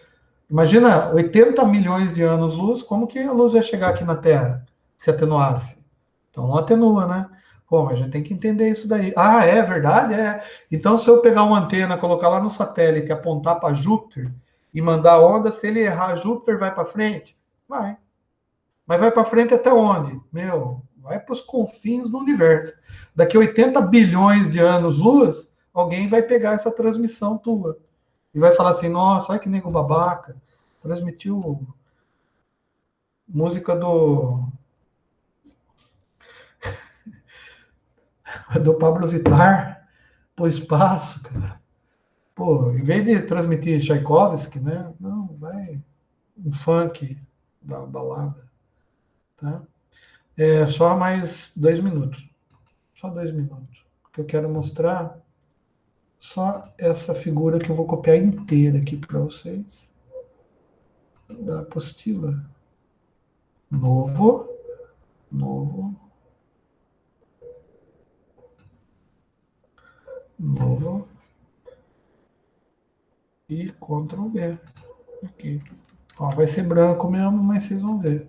Imagina 80 milhões de anos-luz, como que a luz ia chegar aqui na Terra se atenuasse? Então não atenua, né? Pô, mas a gente tem que entender isso daí. É verdade? É. Então, se eu pegar uma antena, colocar lá no satélite, apontar para Júpiter e mandar onda, se ele errar, Júpiter vai para frente? Vai. Mas vai para frente até onde? Vai para os confins do universo. Daqui a 80 bilhões de anos-luz, alguém vai pegar essa transmissão tua e vai falar assim, nossa, olha que nego babaca, transmitiu música do Pablo Vittar pro espaço, cara. Pô, em vez de transmitir Tchaikovsky, né? Não, vai um funk da balada, tá? Só mais 2 minutos. Só 2 minutos. Que eu quero mostrar só essa figura que eu vou copiar inteira aqui para vocês. Da apostila. Novo. E Ctrl V. Aqui. Ó, vai ser branco mesmo, mas vocês vão ver.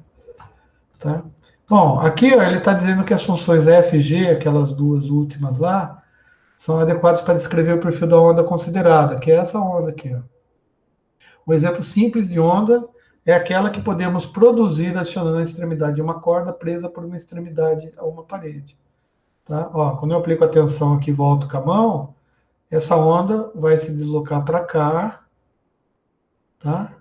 Tá? Bom, aqui ó, ele está dizendo que as funções F e G, aquelas duas últimas lá, são adequadas para descrever o perfil da onda considerada, que é essa onda aqui. Ó. Um exemplo simples de onda é aquela que podemos produzir acionando a extremidade de uma corda presa por uma extremidade a uma parede. Tá? Ó, quando eu aplico a tensão aqui e volto com a mão, essa onda vai se deslocar para cá, tá?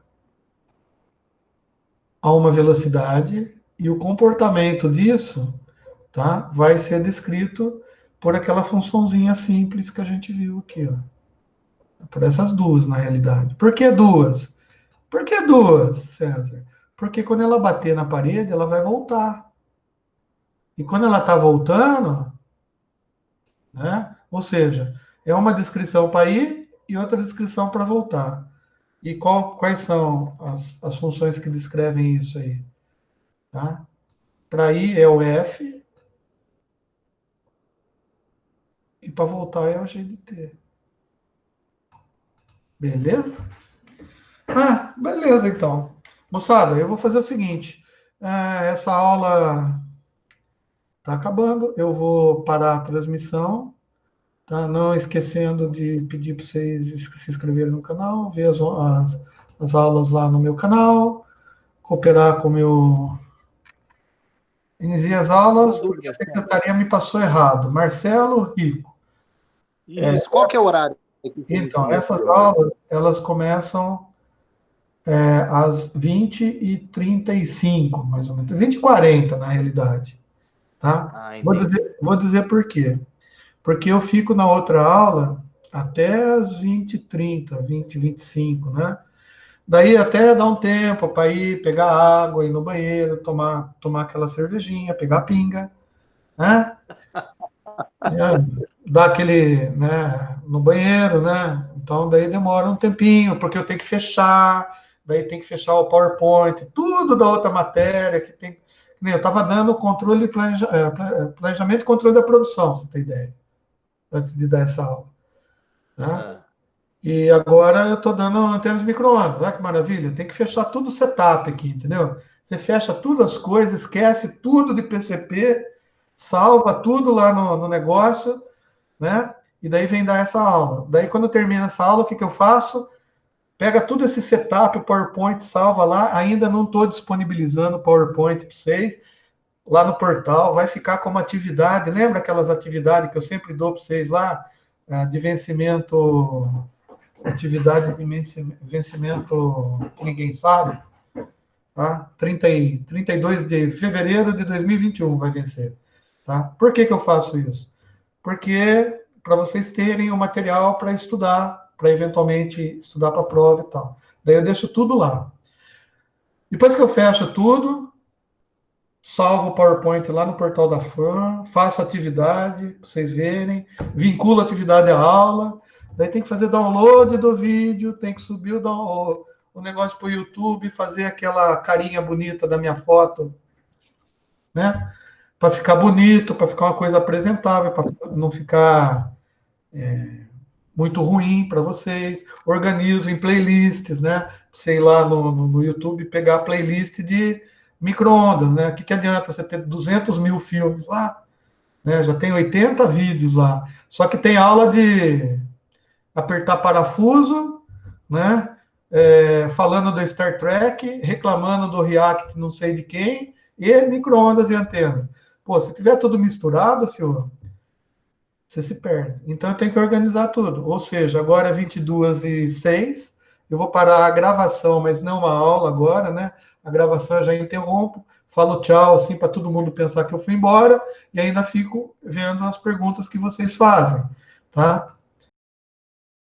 A uma velocidade, e o comportamento disso, tá? Vai ser descrito por aquela funçãozinha simples que a gente viu aqui, ó. Por essas duas, na realidade. Por que duas? Por que duas, César? Porque quando ela bater na parede, ela vai voltar. E quando ela está voltando, né? Ou seja, é uma descrição para ir e outra descrição para voltar. E quais são as funções que descrevem isso aí? Tá? Para ir é o F, e para voltar é o G de T. Beleza? Ah, beleza, então. Moçada, eu vou fazer o seguinte. Essa aula está acabando. Eu vou parar a transmissão. Tá? Não esquecendo de pedir para vocês se inscreverem no canal, ver as aulas lá no meu canal, cooperar com o meu... Iniciei as aulas porque a secretaria me passou errado. Marcelo Rico. Isso, qual que é o horário? Então, essas aulas, elas começam às 20h35, mais ou menos. 20h40, na realidade. Tá? Vou dizer por quê. Porque eu fico na outra aula até as 20h30, 20h25, né? Daí até dá um tempo para ir pegar água, ir no banheiro, tomar aquela cervejinha, pegar pinga, né? Dar aquele, né, no banheiro, né? Então daí demora um tempinho, porque eu tenho que fechar, daí tem que fechar o PowerPoint, tudo da outra matéria que tem. Eu estava dando controle, planejamento e controle da produção, pra você ter ideia, antes de dar essa aula. Né? E agora eu estou dando antenas micro-ondas. Olha que maravilha. Tem que fechar tudo o setup aqui, entendeu? Você fecha todas as coisas, esquece tudo de PCP, salva tudo lá no negócio, né? E daí vem dar essa aula. Daí, quando termina essa aula, o que eu faço? Pega tudo esse setup, o PowerPoint, salva lá. Ainda não estou disponibilizando o PowerPoint para vocês lá no portal. Vai ficar como atividade. Lembra aquelas atividades que eu sempre dou para vocês lá? De vencimento... Atividade de vencimento que ninguém sabe, tá? 32 de fevereiro de 2021 vai vencer, tá? Por que eu faço isso? Porque para vocês terem o material para estudar, para eventualmente estudar para a prova e tal. Daí eu deixo tudo lá. Depois que eu fecho tudo, salvo o PowerPoint lá no portal da FAM, faço a atividade, para vocês verem, vinculo a atividade à aula. Daí tem que fazer download do vídeo, tem que subir o negócio para o YouTube, fazer aquela carinha bonita da minha foto, né? Para ficar bonito, para ficar uma coisa apresentável, para não ficar muito ruim para vocês. Organizo em playlists, né? Sei lá no YouTube pegar a playlist de micro-ondas, né? O que adianta você ter 200 mil filmes lá? Né? Já tem 80 vídeos lá. Só que tem aula de apertar parafuso, né? Falando do Star Trek, reclamando do React não sei de quem, e micro-ondas e antenas. Pô, se tiver tudo misturado, filho, você se perde. Então eu tenho que organizar tudo. Ou seja, agora é 22h06, eu vou parar a gravação, mas não a aula agora, né? A gravação eu já interrompo, falo tchau, assim, para todo mundo pensar que eu fui embora, e ainda fico vendo as perguntas que vocês fazem, tá?